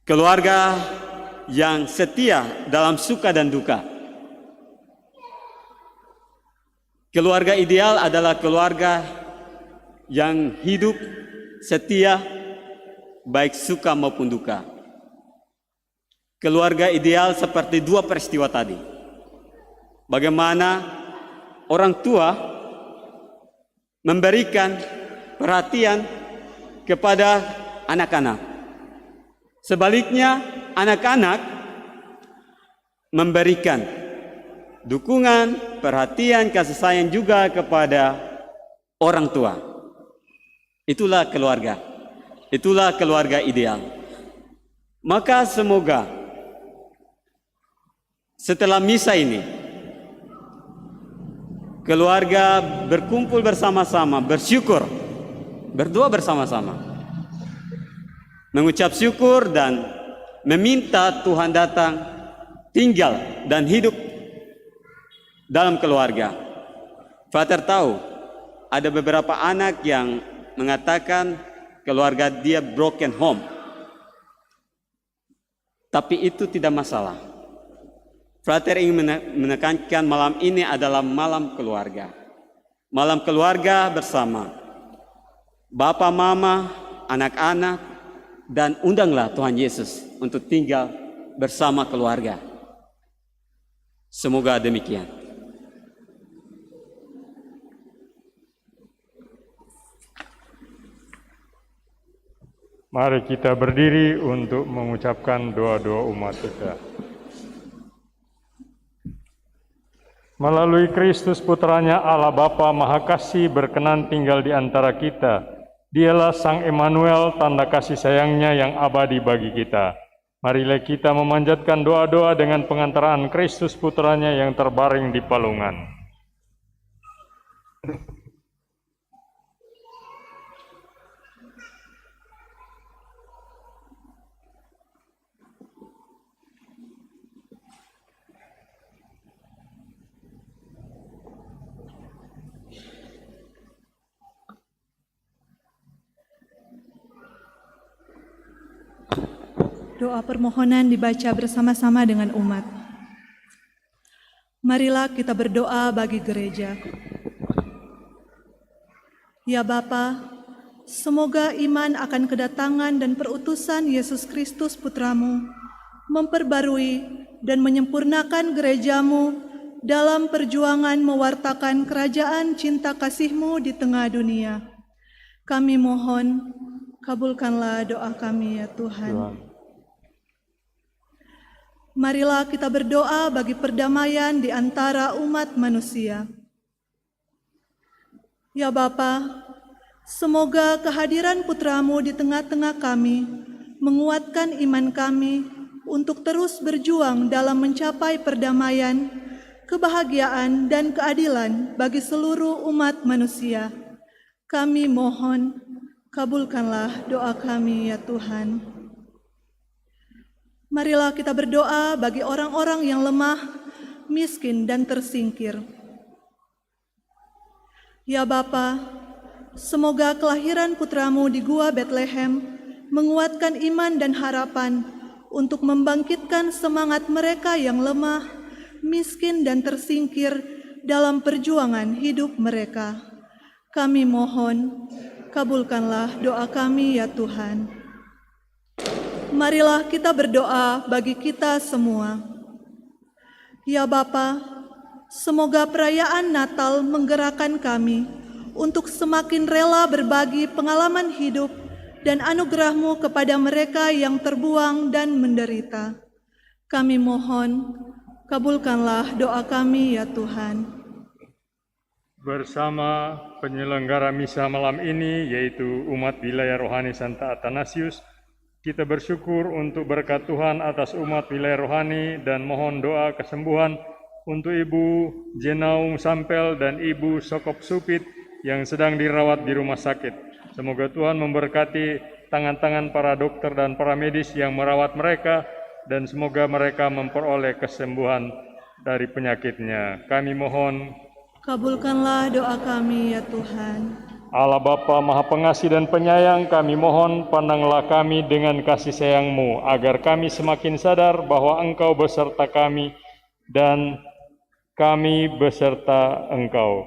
[SPEAKER 1] Keluarga yang setia dalam suka dan duka. Keluarga ideal adalah keluarga yang hidup setia baik suka maupun duka. Keluarga ideal seperti dua peristiwa tadi. Bagaimana orang tua memberikan perhatian kepada anak-anak. Sebaliknya, anak-anak memberikan dukungan, perhatian, kasih sayang juga kepada orang tua. Itulah keluarga. Itulah keluarga ideal. Maka semoga setelah misa ini, keluarga berkumpul bersama-sama, bersyukur, berdoa bersama-sama, mengucap syukur dan meminta Tuhan datang, tinggal dan hidup dalam keluarga. Frater tahu, ada beberapa anak yang mengatakan keluarga dia broken home. Tapi itu tidak masalah. Frater ingin menekankan malam ini adalah malam keluarga. Malam keluarga bersama. Bapak, mama, anak-anak, dan undanglah Tuhan Yesus untuk tinggal bersama keluarga. Semoga demikian.
[SPEAKER 7] Mari kita berdiri untuk mengucapkan doa-doa umat kita. Melalui Kristus Putranya, Allah Bapa Maha Kasih berkenan tinggal di antara kita. Dialah Sang Immanuel, tanda kasih sayangnya yang abadi bagi kita. Marilah kita memanjatkan doa-doa dengan pengantaraan Kristus Putranya yang terbaring di palungan.
[SPEAKER 11] Doa permohonan dibaca bersama-sama dengan umat. Marilah kita berdoa bagi gereja. Ya Bapa, semoga iman akan kedatangan dan perutusan Yesus Kristus Putramu memperbarui dan menyempurnakan gerejamu dalam perjuangan mewartakan kerajaan cinta kasih-Mu di tengah dunia. Kami mohon, kabulkanlah doa kami ya Tuhan. Marilah kita berdoa bagi perdamaian di antara umat manusia. Ya Bapa, semoga kehadiran Putramu di tengah-tengah kami menguatkan iman kami untuk terus berjuang dalam mencapai perdamaian, kebahagiaan, dan keadilan bagi seluruh umat manusia. Kami mohon, kabulkanlah doa kami ya Tuhan. Marilah kita berdoa bagi orang-orang yang lemah, miskin, dan tersingkir. Ya Bapa, semoga kelahiran Putramu di Gua Betlehem menguatkan iman dan harapan untuk membangkitkan semangat mereka yang lemah, miskin, dan tersingkir dalam perjuangan hidup mereka. Kami mohon, kabulkanlah doa kami ya Tuhan. Marilah kita berdoa bagi kita semua. Ya Bapa, semoga perayaan Natal menggerakkan kami untuk semakin rela berbagi pengalaman hidup dan anugerah-Mu kepada mereka yang terbuang dan menderita. Kami mohon, kabulkanlah doa kami ya Tuhan.
[SPEAKER 7] Bersama penyelenggara misa malam ini, yaitu umat wilayah rohani Santa Athanasius, kita bersyukur untuk berkat Tuhan atas umat wilayah rohani dan mohon doa kesembuhan untuk Ibu Jenaung Sampel dan Ibu Sokop Supit yang sedang dirawat di rumah sakit. Semoga Tuhan memberkati tangan-tangan para dokter dan para medis yang merawat mereka dan semoga mereka memperoleh kesembuhan dari penyakitnya. Kami mohon,
[SPEAKER 11] kabulkanlah doa kami ya Tuhan.
[SPEAKER 7] Allah Bapa Maha Pengasih dan Penyayang, kami mohon pandanglah kami dengan kasih sayang-Mu, agar kami semakin sadar bahwa Engkau beserta kami dan kami beserta Engkau.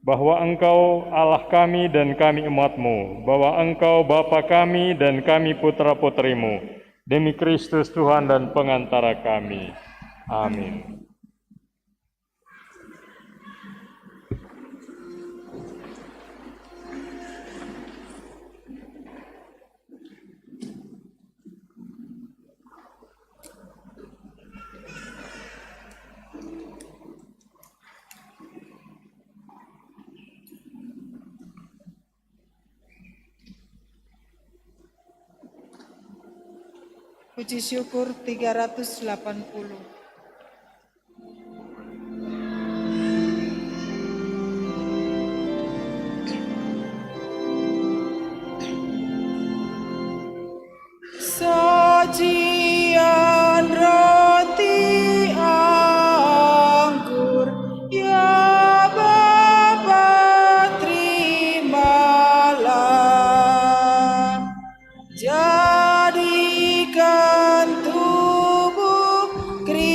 [SPEAKER 7] Bahwa Engkau Allah kami dan kami umat-Mu, bahwa Engkau Bapa kami dan kami putra-putri-Mu. Demi Kristus Tuhan dan pengantara kami. Amin.
[SPEAKER 5] Puji syukur 380. Sajian roti anggur, ya Bapa terimalah. Jadikan tubuh Kristus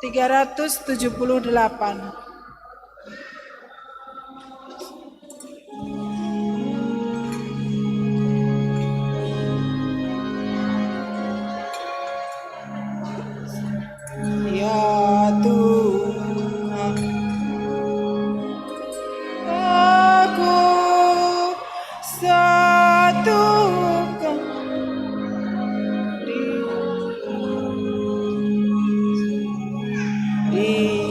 [SPEAKER 5] 378. Ya Tuhan, aku satukan di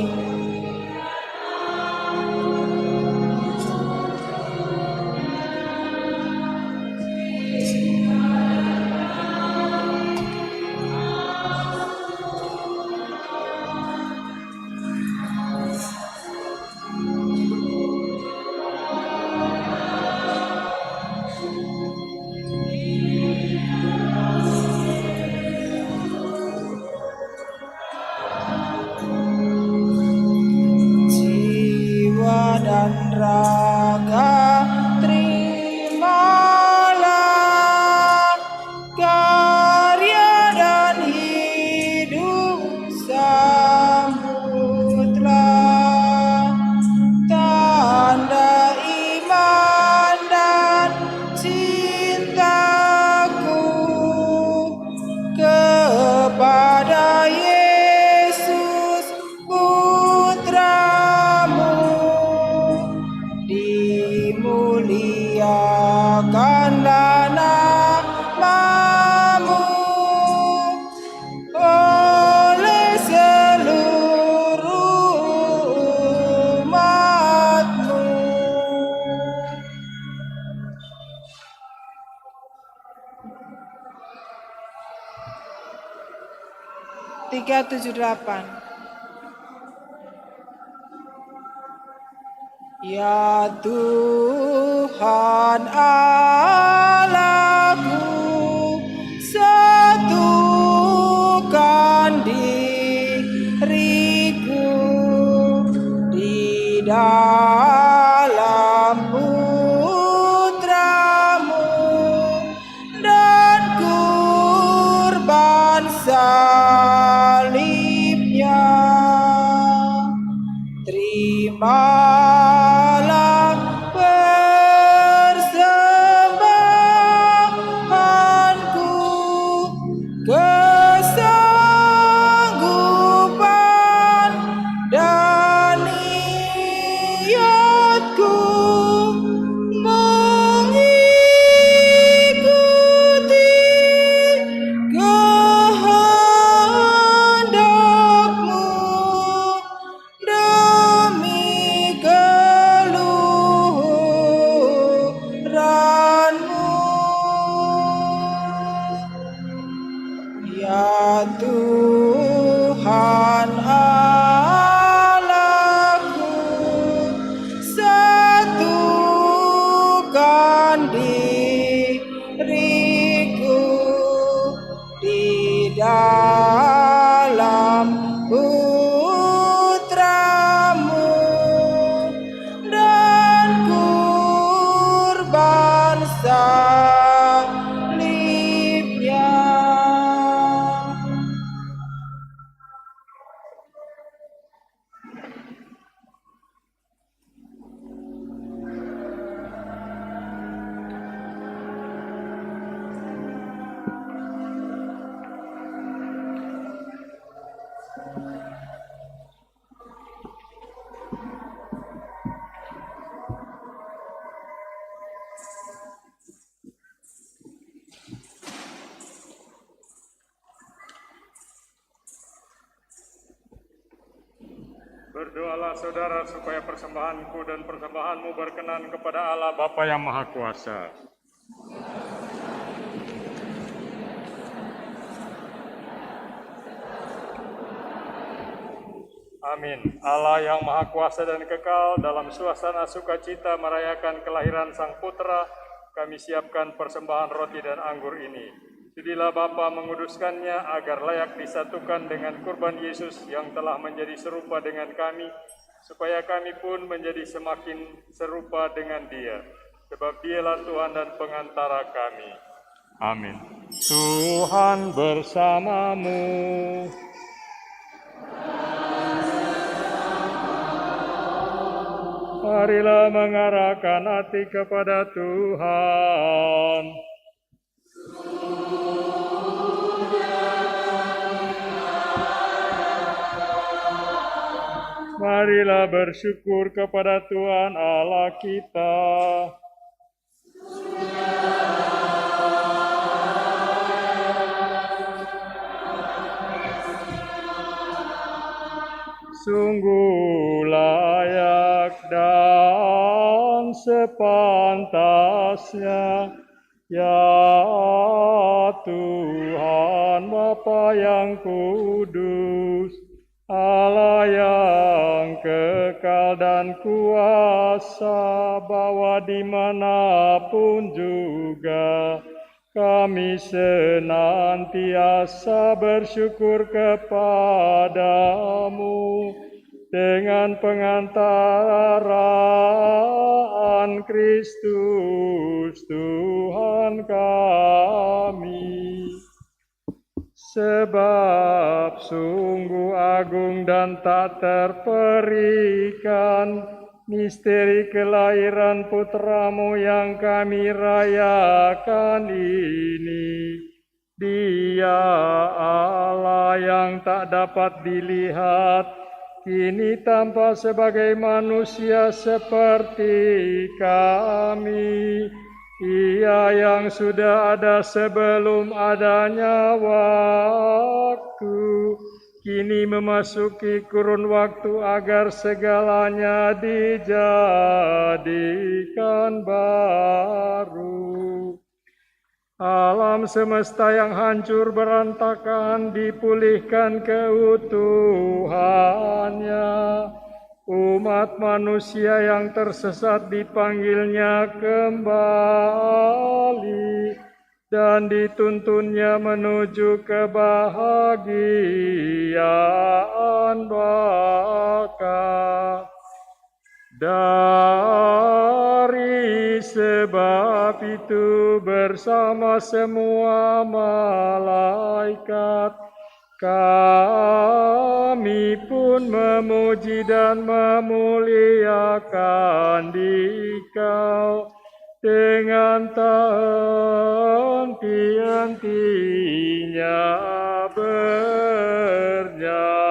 [SPEAKER 5] jiwa dan raga, terimalah karya dan hidup, sambutlah tanda iman dan cintaku kepada Yesus Putramu. Dimuliakanlah namamu oleh seluruh umatmu. Tiga tujuh delapan. Ya Tuhan Allahku, satukan diriku di dalam Putramu dan kurban salibnya. Terimalah persembahanku, kesanggupan dan niatku mengikuti kehendakmu demi keluhuranmu. Ya Tuhan Allahku, satukan diriku di dalam Putramu dan kurban salibnya.
[SPEAKER 7] Berdoalah saudara supaya persembahanku dan persembahanmu berkenan kepada Allah Bapa yang Maha Kuasa. Amin. Allah yang Maha Kuasa dan kekal, dalam suasana sukacita merayakan kelahiran Sang Putra, kami siapkan persembahan roti dan anggur ini. Sudilah Bapa menguduskannya agar layak disatukan dengan kurban Yesus yang telah menjadi serupa dengan kami, supaya kami pun menjadi semakin serupa dengan Dia. Sebab Dialah Tuhan dan pengantara kami. Amin. Tuhan bersamamu. Marilah mengarahkan hati kepada Tuhan. Marilah bersyukur kepada Tuhan Allah kita. Sungguh layak dan sepantasnya, ya Tuhan Bapa yang kudus, Allah yang kekal dan kuasa, bahwa dimanapun juga kami senantiasa bersyukur kepadamu dengan pengantaran Kristus Tuhan kami. Sebab sungguh agung dan tak terperikan misteri kelahiran putramu yang kami rayakan ini. Dia Allah yang tak dapat dilihat, kini tampak sebagai manusia seperti kami. Ia yang sudah ada sebelum adanya waktu, kini memasuki kurun waktu agar segalanya dijadikan baru. Alam semesta yang hancur berantakan dipulihkan keutuhannya. Umat manusia yang tersesat dipanggilnya kembali dan dituntunnya menuju kebahagiaan baka. Dari sebab itu bersama semua malaikat kami pun memuji dan memuliakan Dikau dengan tak henti-hentinya bernyanyi.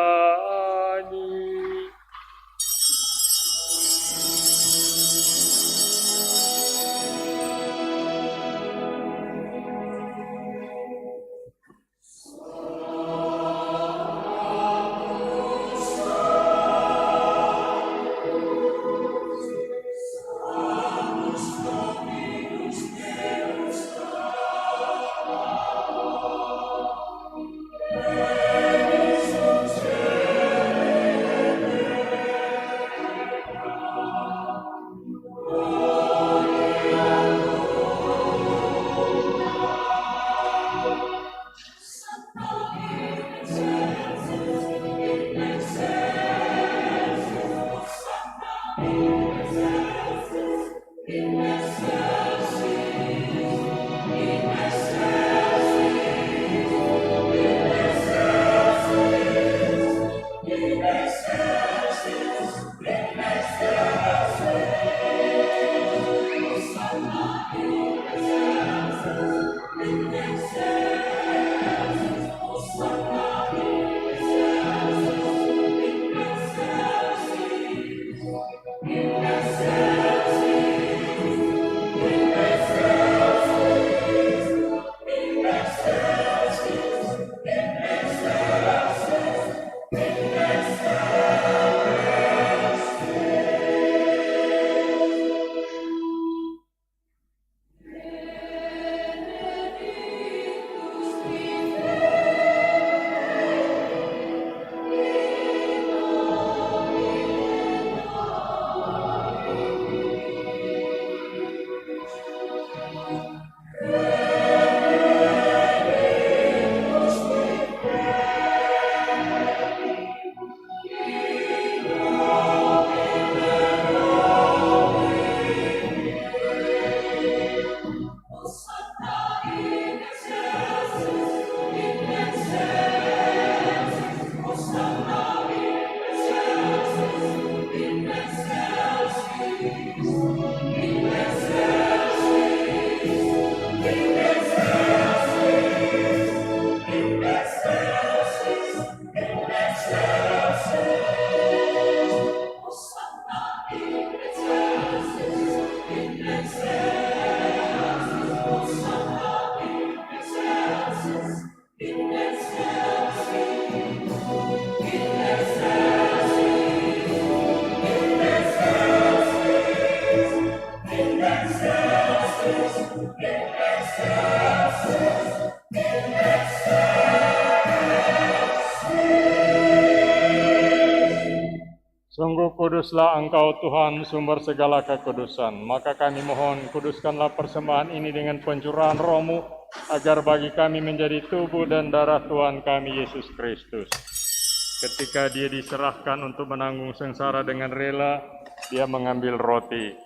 [SPEAKER 7] Sungguh kuduslah Engkau Tuhan, sumber segala kekudusan. Maka kami mohon, kuduskanlah persembahan ini dengan pencurahan Roh-Mu, agar bagi kami menjadi tubuh dan darah Tuhan kami Yesus Kristus. Ketika Dia diserahkan untuk menanggung sengsara dengan rela, Dia mengambil roti.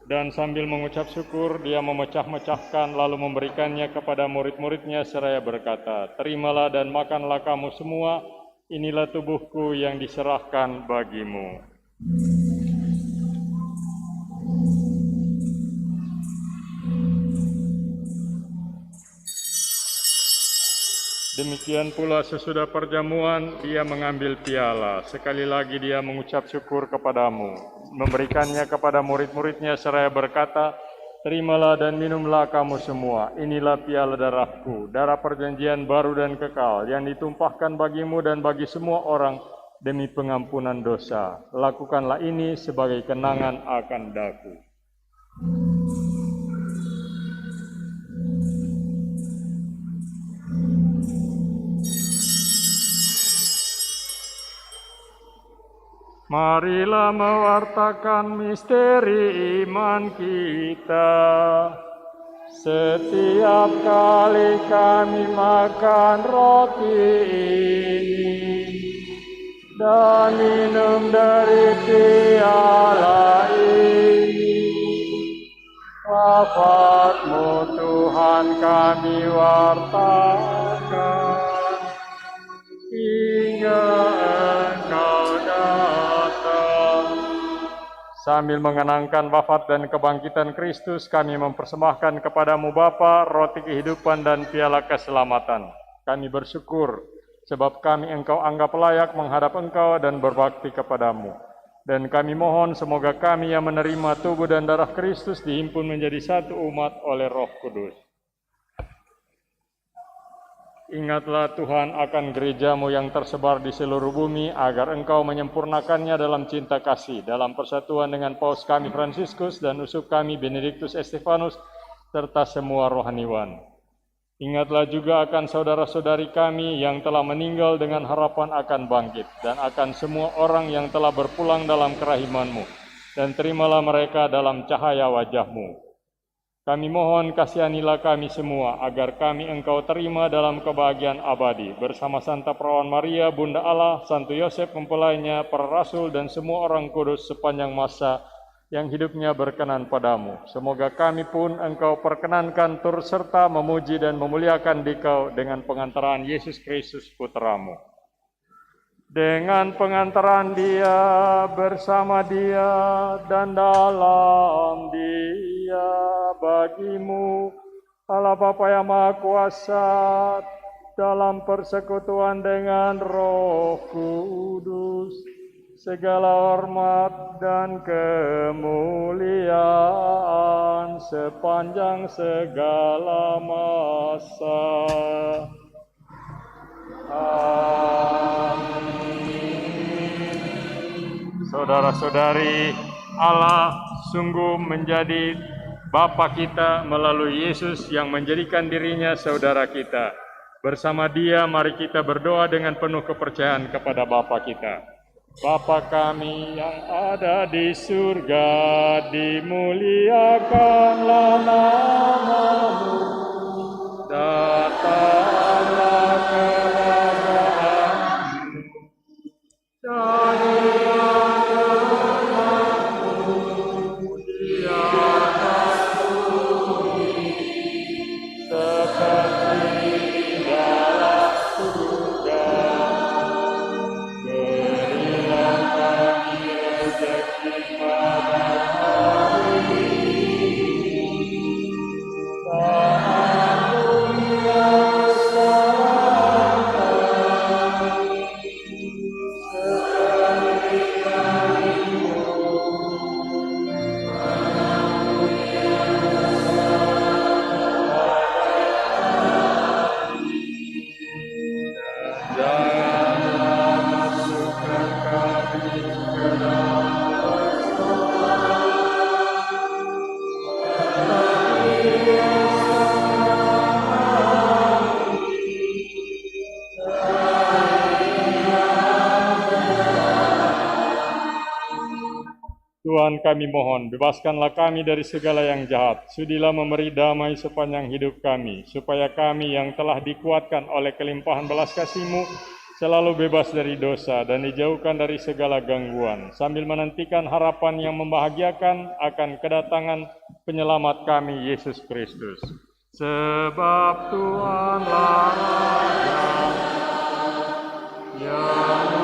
[SPEAKER 7] Dan sambil mengucap syukur, Dia memecah-mecahkan lalu memberikannya kepada murid-muridnya seraya berkata, "Terimalah dan makanlah kamu semua, inilah tubuhku yang diserahkan bagimu." Demikian pula sesudah perjamuan, Dia mengambil piala. Sekali lagi Dia mengucap syukur kepadamu, memberikannya kepada murid-muridnya seraya berkata, "Terimalah dan minumlah kamu semua, inilah piala darahku, darah perjanjian baru dan kekal, yang ditumpahkan bagimu dan bagi semua orang demi pengampunan dosa. Lakukanlah ini sebagai kenangan akan daku." Marilah mewartakan misteri iman kita. Setiap kali kami makan roti ini dan minum dari piala ini, wafat-Mu Tuhan kami wartakan hingga Engkau datang. Sambil mengenangkan wafat dan kebangkitan Kristus, kami mempersembahkan kepadamu Bapa roti kehidupan dan piala keselamatan. Kami bersyukur sebab kami Engkau anggap layak menghadap Engkau dan berbakti kepadamu. Dan kami mohon semoga kami yang menerima tubuh dan darah Kristus dihimpun menjadi satu umat oleh Roh Kudus. Ingatlah Tuhan akan gereja-Mu yang tersebar di seluruh bumi, agar Engkau menyempurnakannya dalam cinta kasih, dalam persatuan dengan Paus kami Fransiskus dan uskup kami Benediktus Estefanus, serta semua rohaniwan. Ingatlah juga akan saudara-saudari kami yang telah meninggal dengan harapan akan bangkit, dan akan semua orang yang telah berpulang dalam kerahiman-Mu, dan terimalah mereka dalam cahaya wajah-Mu. Kami mohon kasihanilah kami semua, agar kami Engkau terima dalam kebahagiaan abadi, bersama Santa Perawan Maria, Bunda Allah, Santo Yosef mempelainya, para rasul, dan semua orang kudus sepanjang masa yang hidupnya berkenan padamu. Semoga kami pun Engkau perkenankan turut serta memuji dan memuliakan Dikau dengan pengantaran Yesus Kristus Putra-Mu. Dengan pengantaran Dia, bersama Dia, dan dalam Dia, bagi-Mu, Allah Bapa yang Maha Kuasa, dalam persekutuan dengan Roh Kudus, segala hormat dan kemuliaan sepanjang segala masa. Saudara-saudari, Allah sungguh menjadi Bapa kita melalui Yesus yang menjadikan dirinya saudara kita. Bersama Dia mari kita berdoa dengan penuh kepercayaan kepada Bapa kita. Bapa kami yang ada di surga, dimuliakanlah nama-Mu, datanglah kerajaan-Mu, jadilah kehendak-Mu di atas bumi seperti di dalam surga. Berilah kami rezeki pada hari ini, dan ampunilah kesalahan Tuhan kami mohon, bebaskanlah kami dari segala yang jahat. Sudilah memberi damai sepanjang hidup kami, supaya kami yang telah dikuatkan oleh kelimpahan belas kasih-Mu selalu bebas dari dosa dan dijauhkan dari segala gangguan, sambil menantikan harapan yang membahagiakan akan kedatangan penyelamat kami, Yesus Kristus. Sebab Tuhanlah Raja yang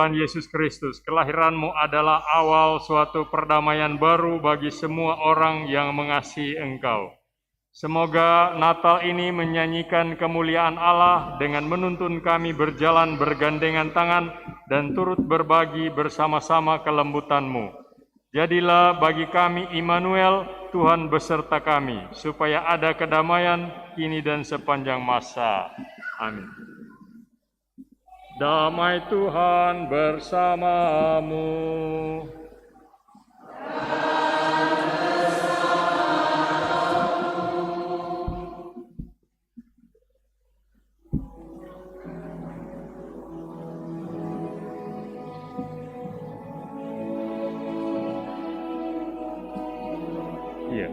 [SPEAKER 7] Tuhan Yesus Kristus, kelahiran-Mu adalah awal suatu perdamaian baru bagi semua orang yang mengasihi Engkau. Semoga Natal ini menyanyikan kemuliaan Allah dengan menuntun kami berjalan bergandengan tangan dan turut berbagi bersama-sama kelembutan-Mu. Jadilah bagi kami Immanuel, Tuhan beserta kami, supaya ada kedamaian kini dan sepanjang masa. Amin. Damai Tuhan bersamamu. Iya.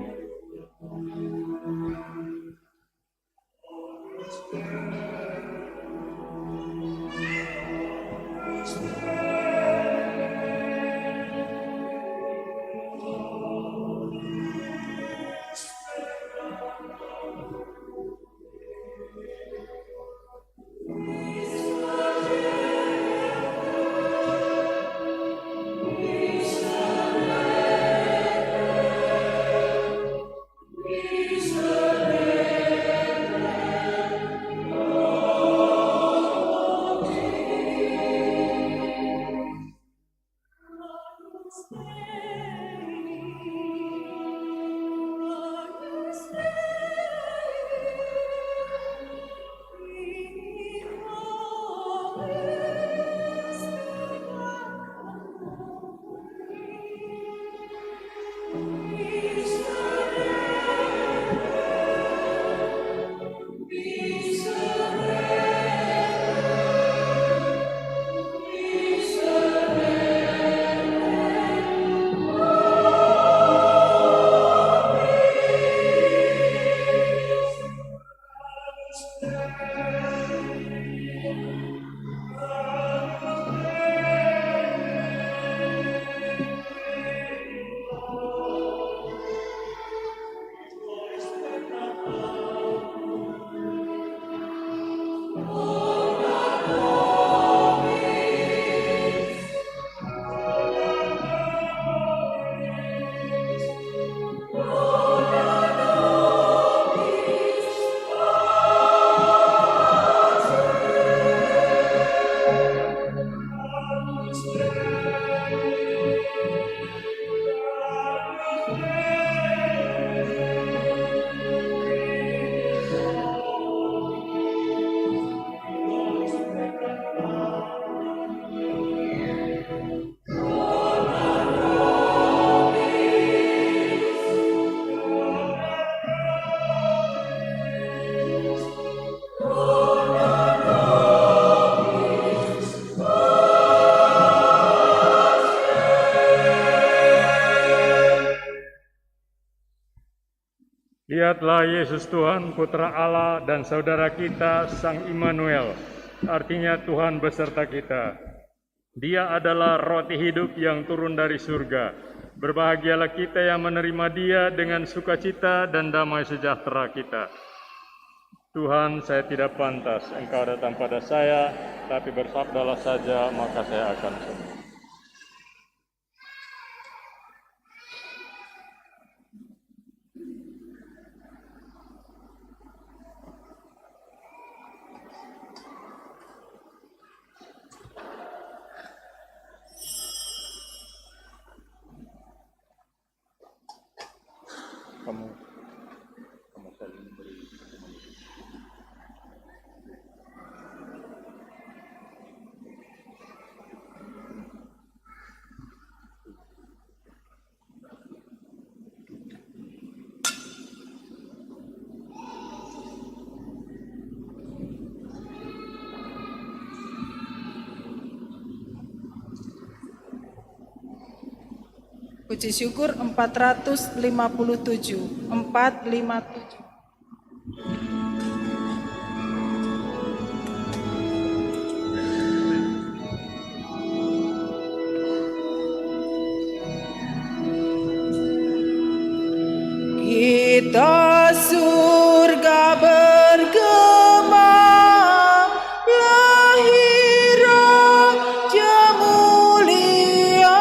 [SPEAKER 7] Lihatlah Yesus Tuhan, Putra Allah dan Saudara kita, Sang Immanuel, artinya Tuhan beserta kita. Dia adalah roti hidup yang turun dari surga. Berbahagialah kita yang menerima Dia dengan sukacita dan damai sejahtera kita. Tuhan, saya tidak pantas Engkau datang pada saya, tapi bersabdalah saja, maka saya akan sembuh. Kamu saling memberi.
[SPEAKER 5] Puji syukur 457. 457. Kita surga bergema, lahir Raja mulia,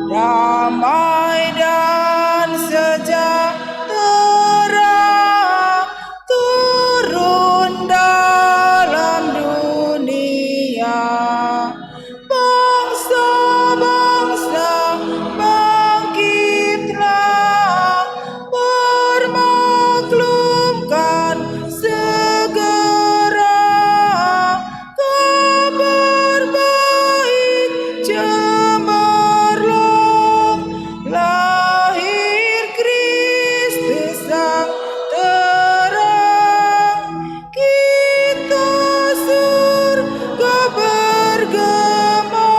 [SPEAKER 5] damai dan sejahtera turun dalam dunia. Bangsa-bangsa bangkitlah, bermaklumkan segera kabar baik cemerlang, lahir Kristus sang terang. Kita surga bergema,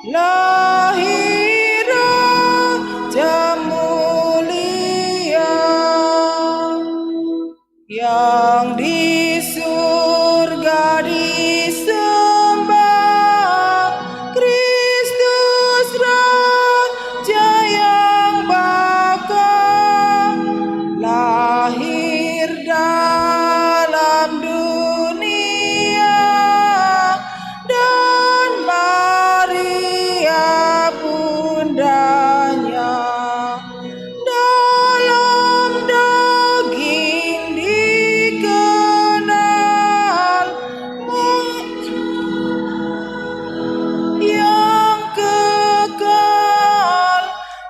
[SPEAKER 5] lahir Raja mulia, yang di surga disembah, Kristus Raja yang bakal lahir dalam dunia, dan Maria bundanya dalam daging dikenal yang kekal,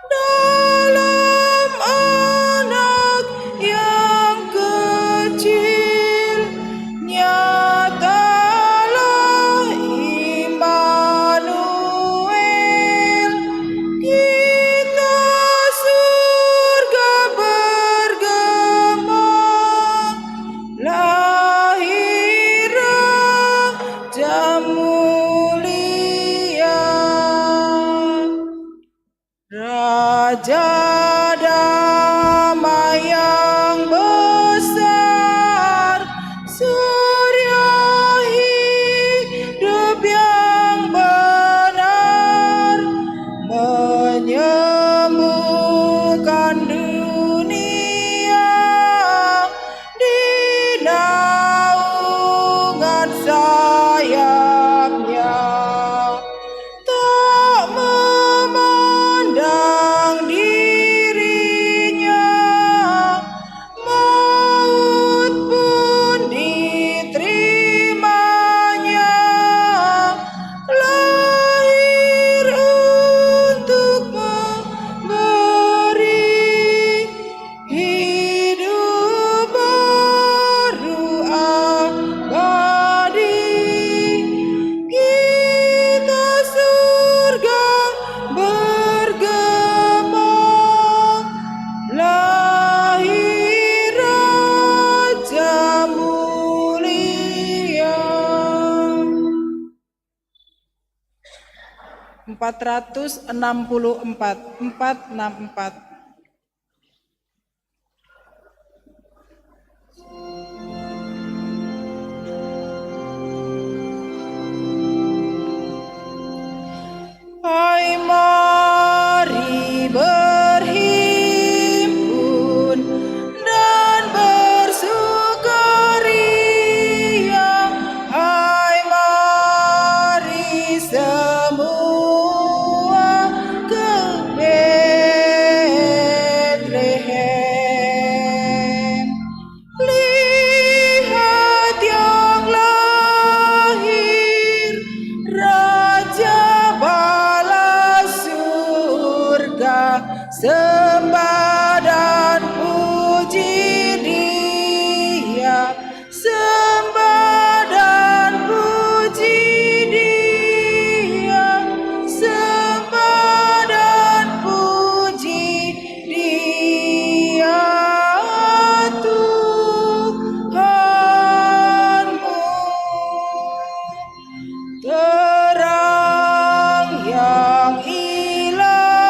[SPEAKER 5] dalam anak yang kecil nyatalah Immanuel. Kita surga bergema, lahir Raja mulia, Raja damai yang besar, surya hidup yang benar, menyembuhkan dunia di naungan sayapnya, tak memandang dirinya, maut pun diterimanya, lahir untuk memberi hidup baru abadi. Kita surga bergema, lahir Raja mulia. 464. 464. Hai, mari berhimpun dan bersukaria. Hai, mari semua ke Betlehem. Lihat yang lahir, Raja bala surga, sembah dan puji Dia, sembah dan puji Dia, sembah dan puji Dia, Tuhanmu. Terang yang ilahi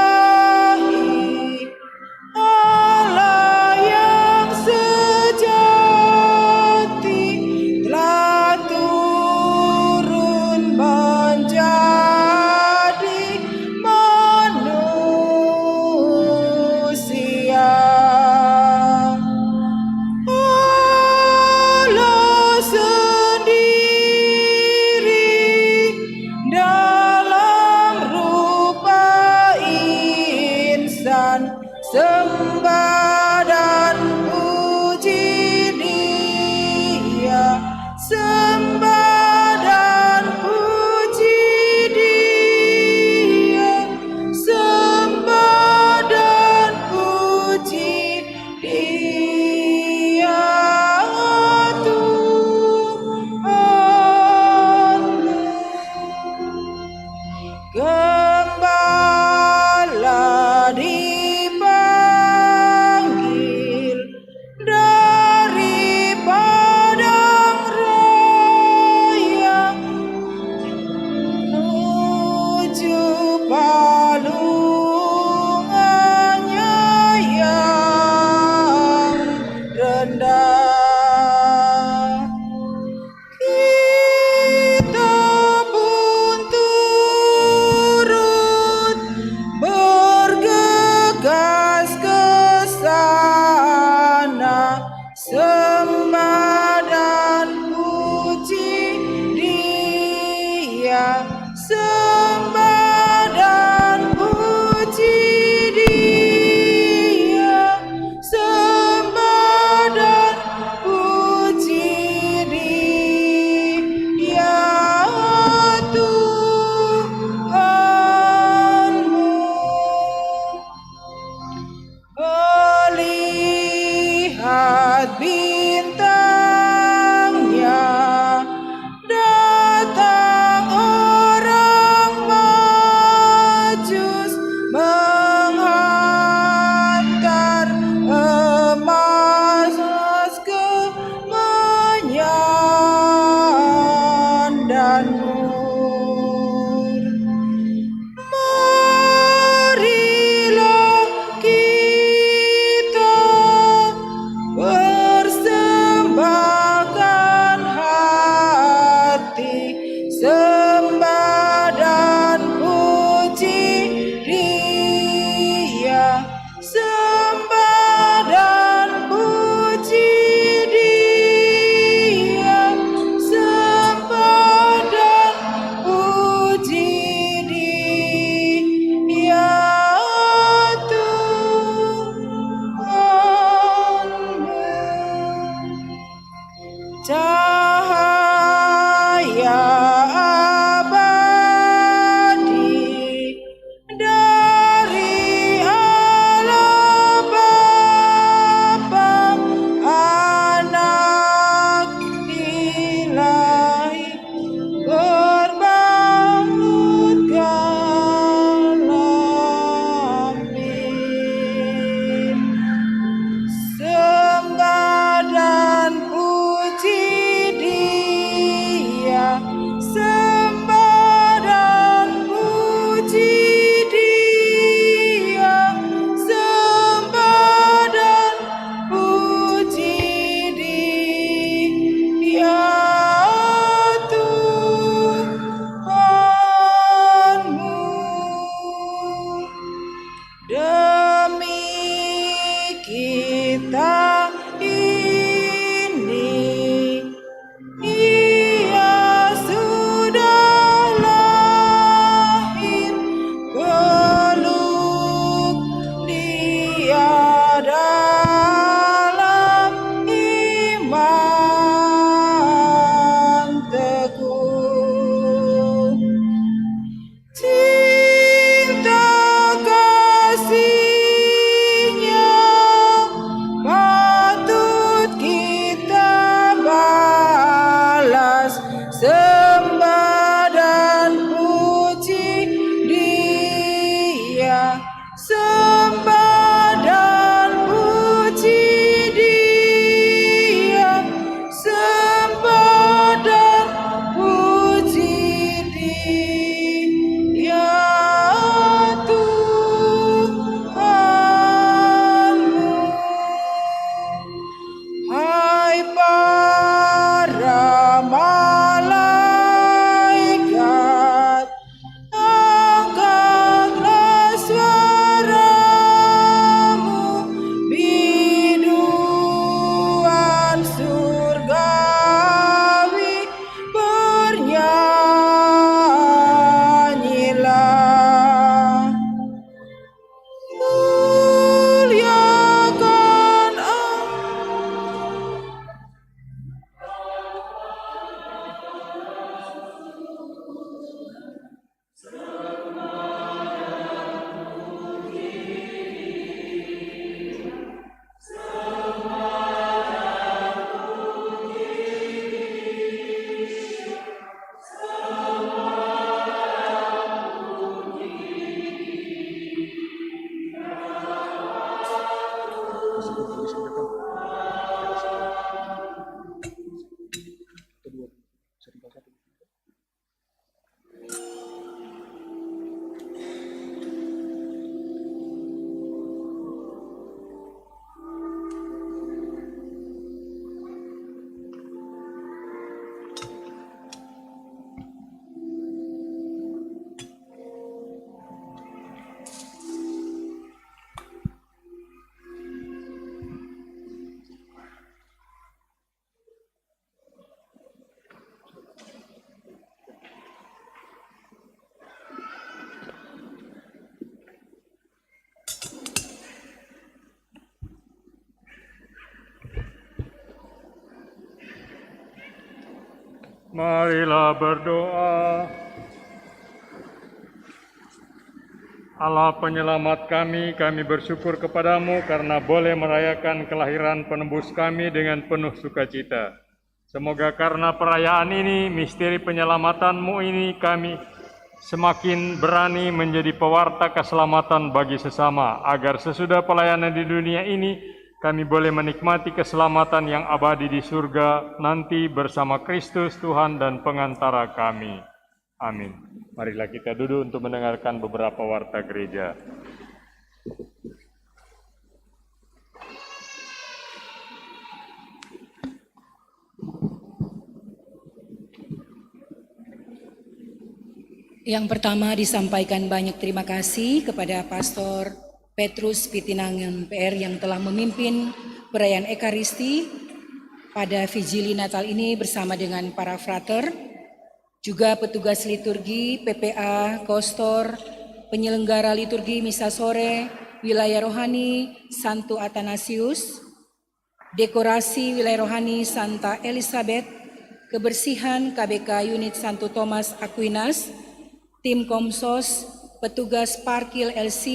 [SPEAKER 5] sembah dan puji Dia, sembah dan puji Dia, Tuhanmu. Hai para malaikat, angkatlah suaramu, biduan surgawi, bernyanyilah. Muliakan
[SPEAKER 7] Marilah berdoa. Allah penyelamat kami bersyukur kepadamu karena boleh merayakan kelahiran penebus kami dengan penuh sukacita. Semoga karena perayaan ini, misteri penyelamatanmu ini, kami semakin berani menjadi pewarta keselamatan bagi sesama, agar sesudah pelayanan di dunia ini, kami boleh menikmati keselamatan yang abadi di surga nanti bersama Kristus Tuhan dan pengantara kami. Amin. Marilah kita duduk untuk mendengarkan beberapa warta gereja.
[SPEAKER 4] Yang pertama disampaikan banyak terima kasih kepada Pastor Petrus Pitinangan PR yang telah memimpin perayaan Ekaristi pada Vigili Natal ini bersama dengan para frater, juga petugas liturgi, PPA, Kostor, penyelenggara liturgi Misa Sore, wilayah rohani Santo Athanasius, dekorasi wilayah rohani Santa Elizabeth, kebersihan KBK unit Santo Thomas Aquinas, tim Komsos, petugas Parkil LC,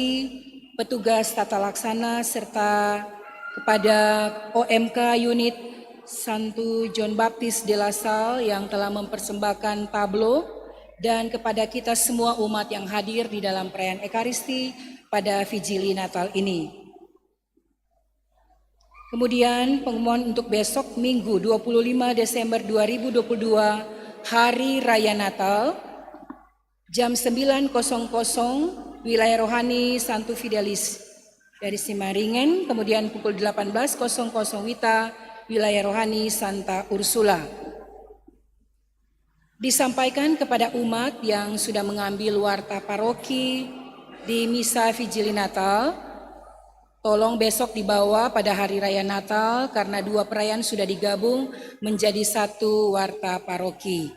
[SPEAKER 4] petugas tata laksana, serta kepada OMK unit Santo John Baptist de La Salle yang telah mempersembahkan tablo, dan kepada kita semua umat yang hadir di dalam perayaan Ekaristi pada Vigili Natal ini. Kemudian pengumuman untuk besok Minggu 25 Desember 2022, Hari Raya Natal, jam 9.00 wilayah rohani Santo Fidelis dari Simaringen, kemudian pukul 18.00 Wita, wilayah rohani Santa Ursula. Disampaikan kepada umat yang sudah mengambil warta paroki di Misa Vigili Natal, tolong besok dibawa pada Hari Raya Natal karena dua perayaan sudah digabung menjadi satu warta paroki.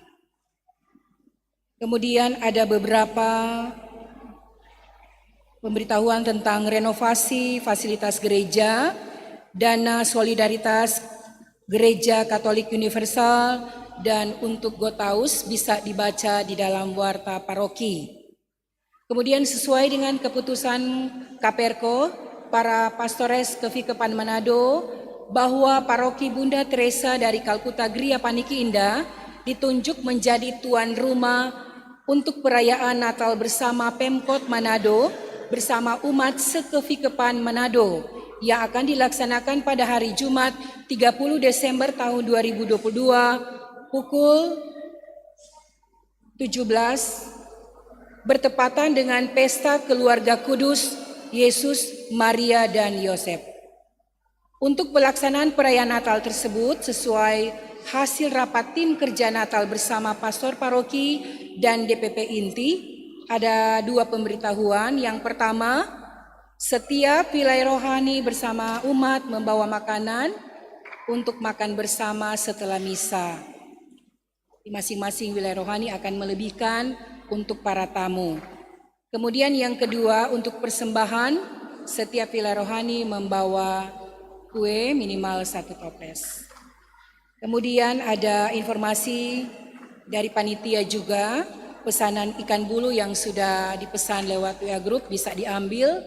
[SPEAKER 4] Kemudian ada beberapa pemberitahuan tentang renovasi fasilitas gereja, dana solidaritas Gereja Katolik Universal, dan untuk Gotaus bisa dibaca di dalam warta paroki. Kemudian sesuai dengan keputusan Kaperko, para pastores Kevikepan Manado, bahwa paroki Bunda Teresa dari Kalkuta Gria Paniki Indah ditunjuk menjadi tuan rumah untuk perayaan Natal bersama Pemkot Manado bersama umat Sekevikepan Manado yang akan dilaksanakan pada hari Jumat 30 Desember tahun 2022 pukul 17 bertepatan dengan Pesta Keluarga Kudus Yesus, Maria, dan Yosef. Untuk pelaksanaan perayaan Natal tersebut sesuai hasil rapat tim kerja Natal bersama pastor paroki dan DPP inti, ada 2 pemberitahuan. Yang pertama, setiap wilayah rohani bersama umat membawa makanan untuk makan bersama setelah misa. Di masing-masing wilayah rohani akan melebihkan untuk para tamu. Kemudian yang kedua, untuk persembahan, setiap wilayah rohani membawa kue minimal 1 toples. Kemudian ada informasi dari panitia juga, pesanan ikan bulu yang sudah dipesan lewat WA Group bisa diambil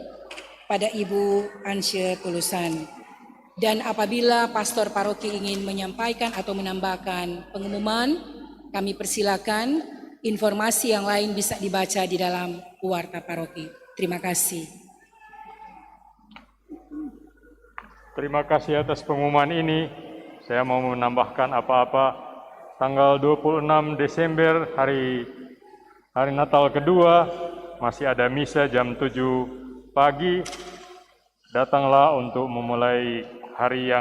[SPEAKER 4] pada Ibu Ansye Tulusan. Dan apabila pastor paroki ingin menyampaikan atau menambahkan pengumuman, kami persilakan. Informasi yang lain bisa dibaca di dalam warta paroki. Terima kasih.
[SPEAKER 7] Terima kasih atas pengumuman ini. Saya mau menambahkan apa-apa. Tanggal 26 Desember hari Natal kedua, masih ada misa jam 7 pagi. Datanglah untuk memulai hari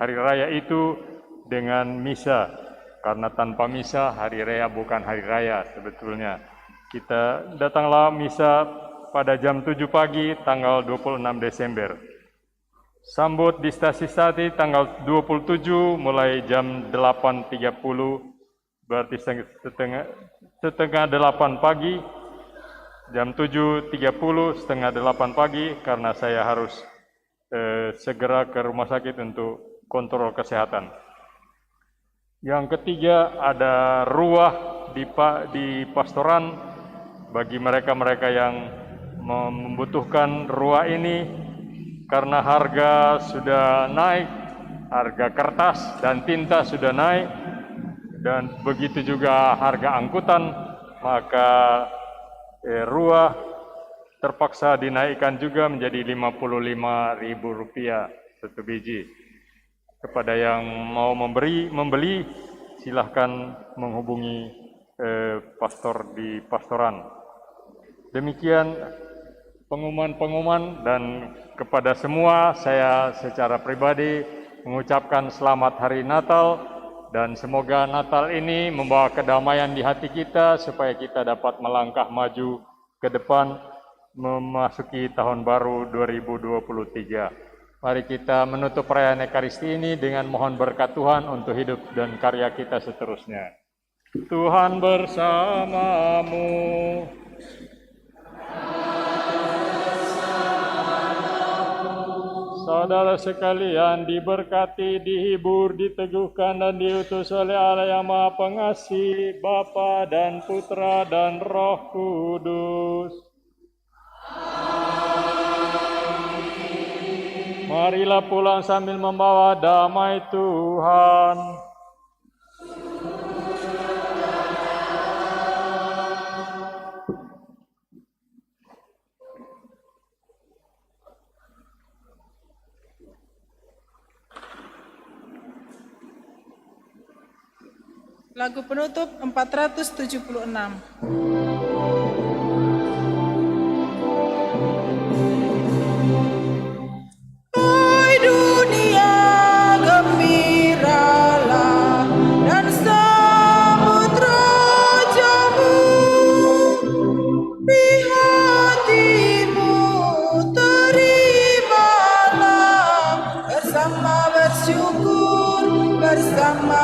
[SPEAKER 7] raya itu dengan misa. Karena tanpa misa hari raya bukan hari raya sebetulnya. Kita datanglah misa pada jam 7 pagi tanggal 26 Desember. Sambut di Stasi Sati tanggal 27 mulai jam 8.30, berarti setengah 8 pagi, jam 7.30 setengah 8 pagi, karena saya harus segera ke rumah sakit untuk kontrol kesehatan. Yang ketiga, ada ruah di pastoran bagi mereka-mereka yang membutuhkan ruah ini. Karena harga sudah naik, harga kertas dan tinta sudah naik, dan begitu juga harga angkutan, maka ruah terpaksa dinaikkan juga menjadi Rp55.000 satu biji. Kepada yang mau membeli, silahkan menghubungi pastor di pastoran. Demikian pengumuman dan kepada semua saya secara pribadi mengucapkan selamat hari Natal dan semoga Natal ini membawa kedamaian di hati kita supaya kita dapat melangkah maju ke depan memasuki tahun baru 2023. Mari kita menutup perayaan Ekaristi ini dengan mohon berkat Tuhan untuk hidup dan karya kita seterusnya. Tuhan bersamamu. Saudara sekalian diberkati, dihibur, diteguhkan dan diutus oleh Allah yang Maha Pengasih, Bapa dan Putra dan Roh Kudus. Marilah pulang sambil membawa damai Tuhan.
[SPEAKER 5] Lagu penutup 476. Hai dunia, gembiralah dan sambut rajamu. Di hatimu terimalah bersama bersyukur, bersama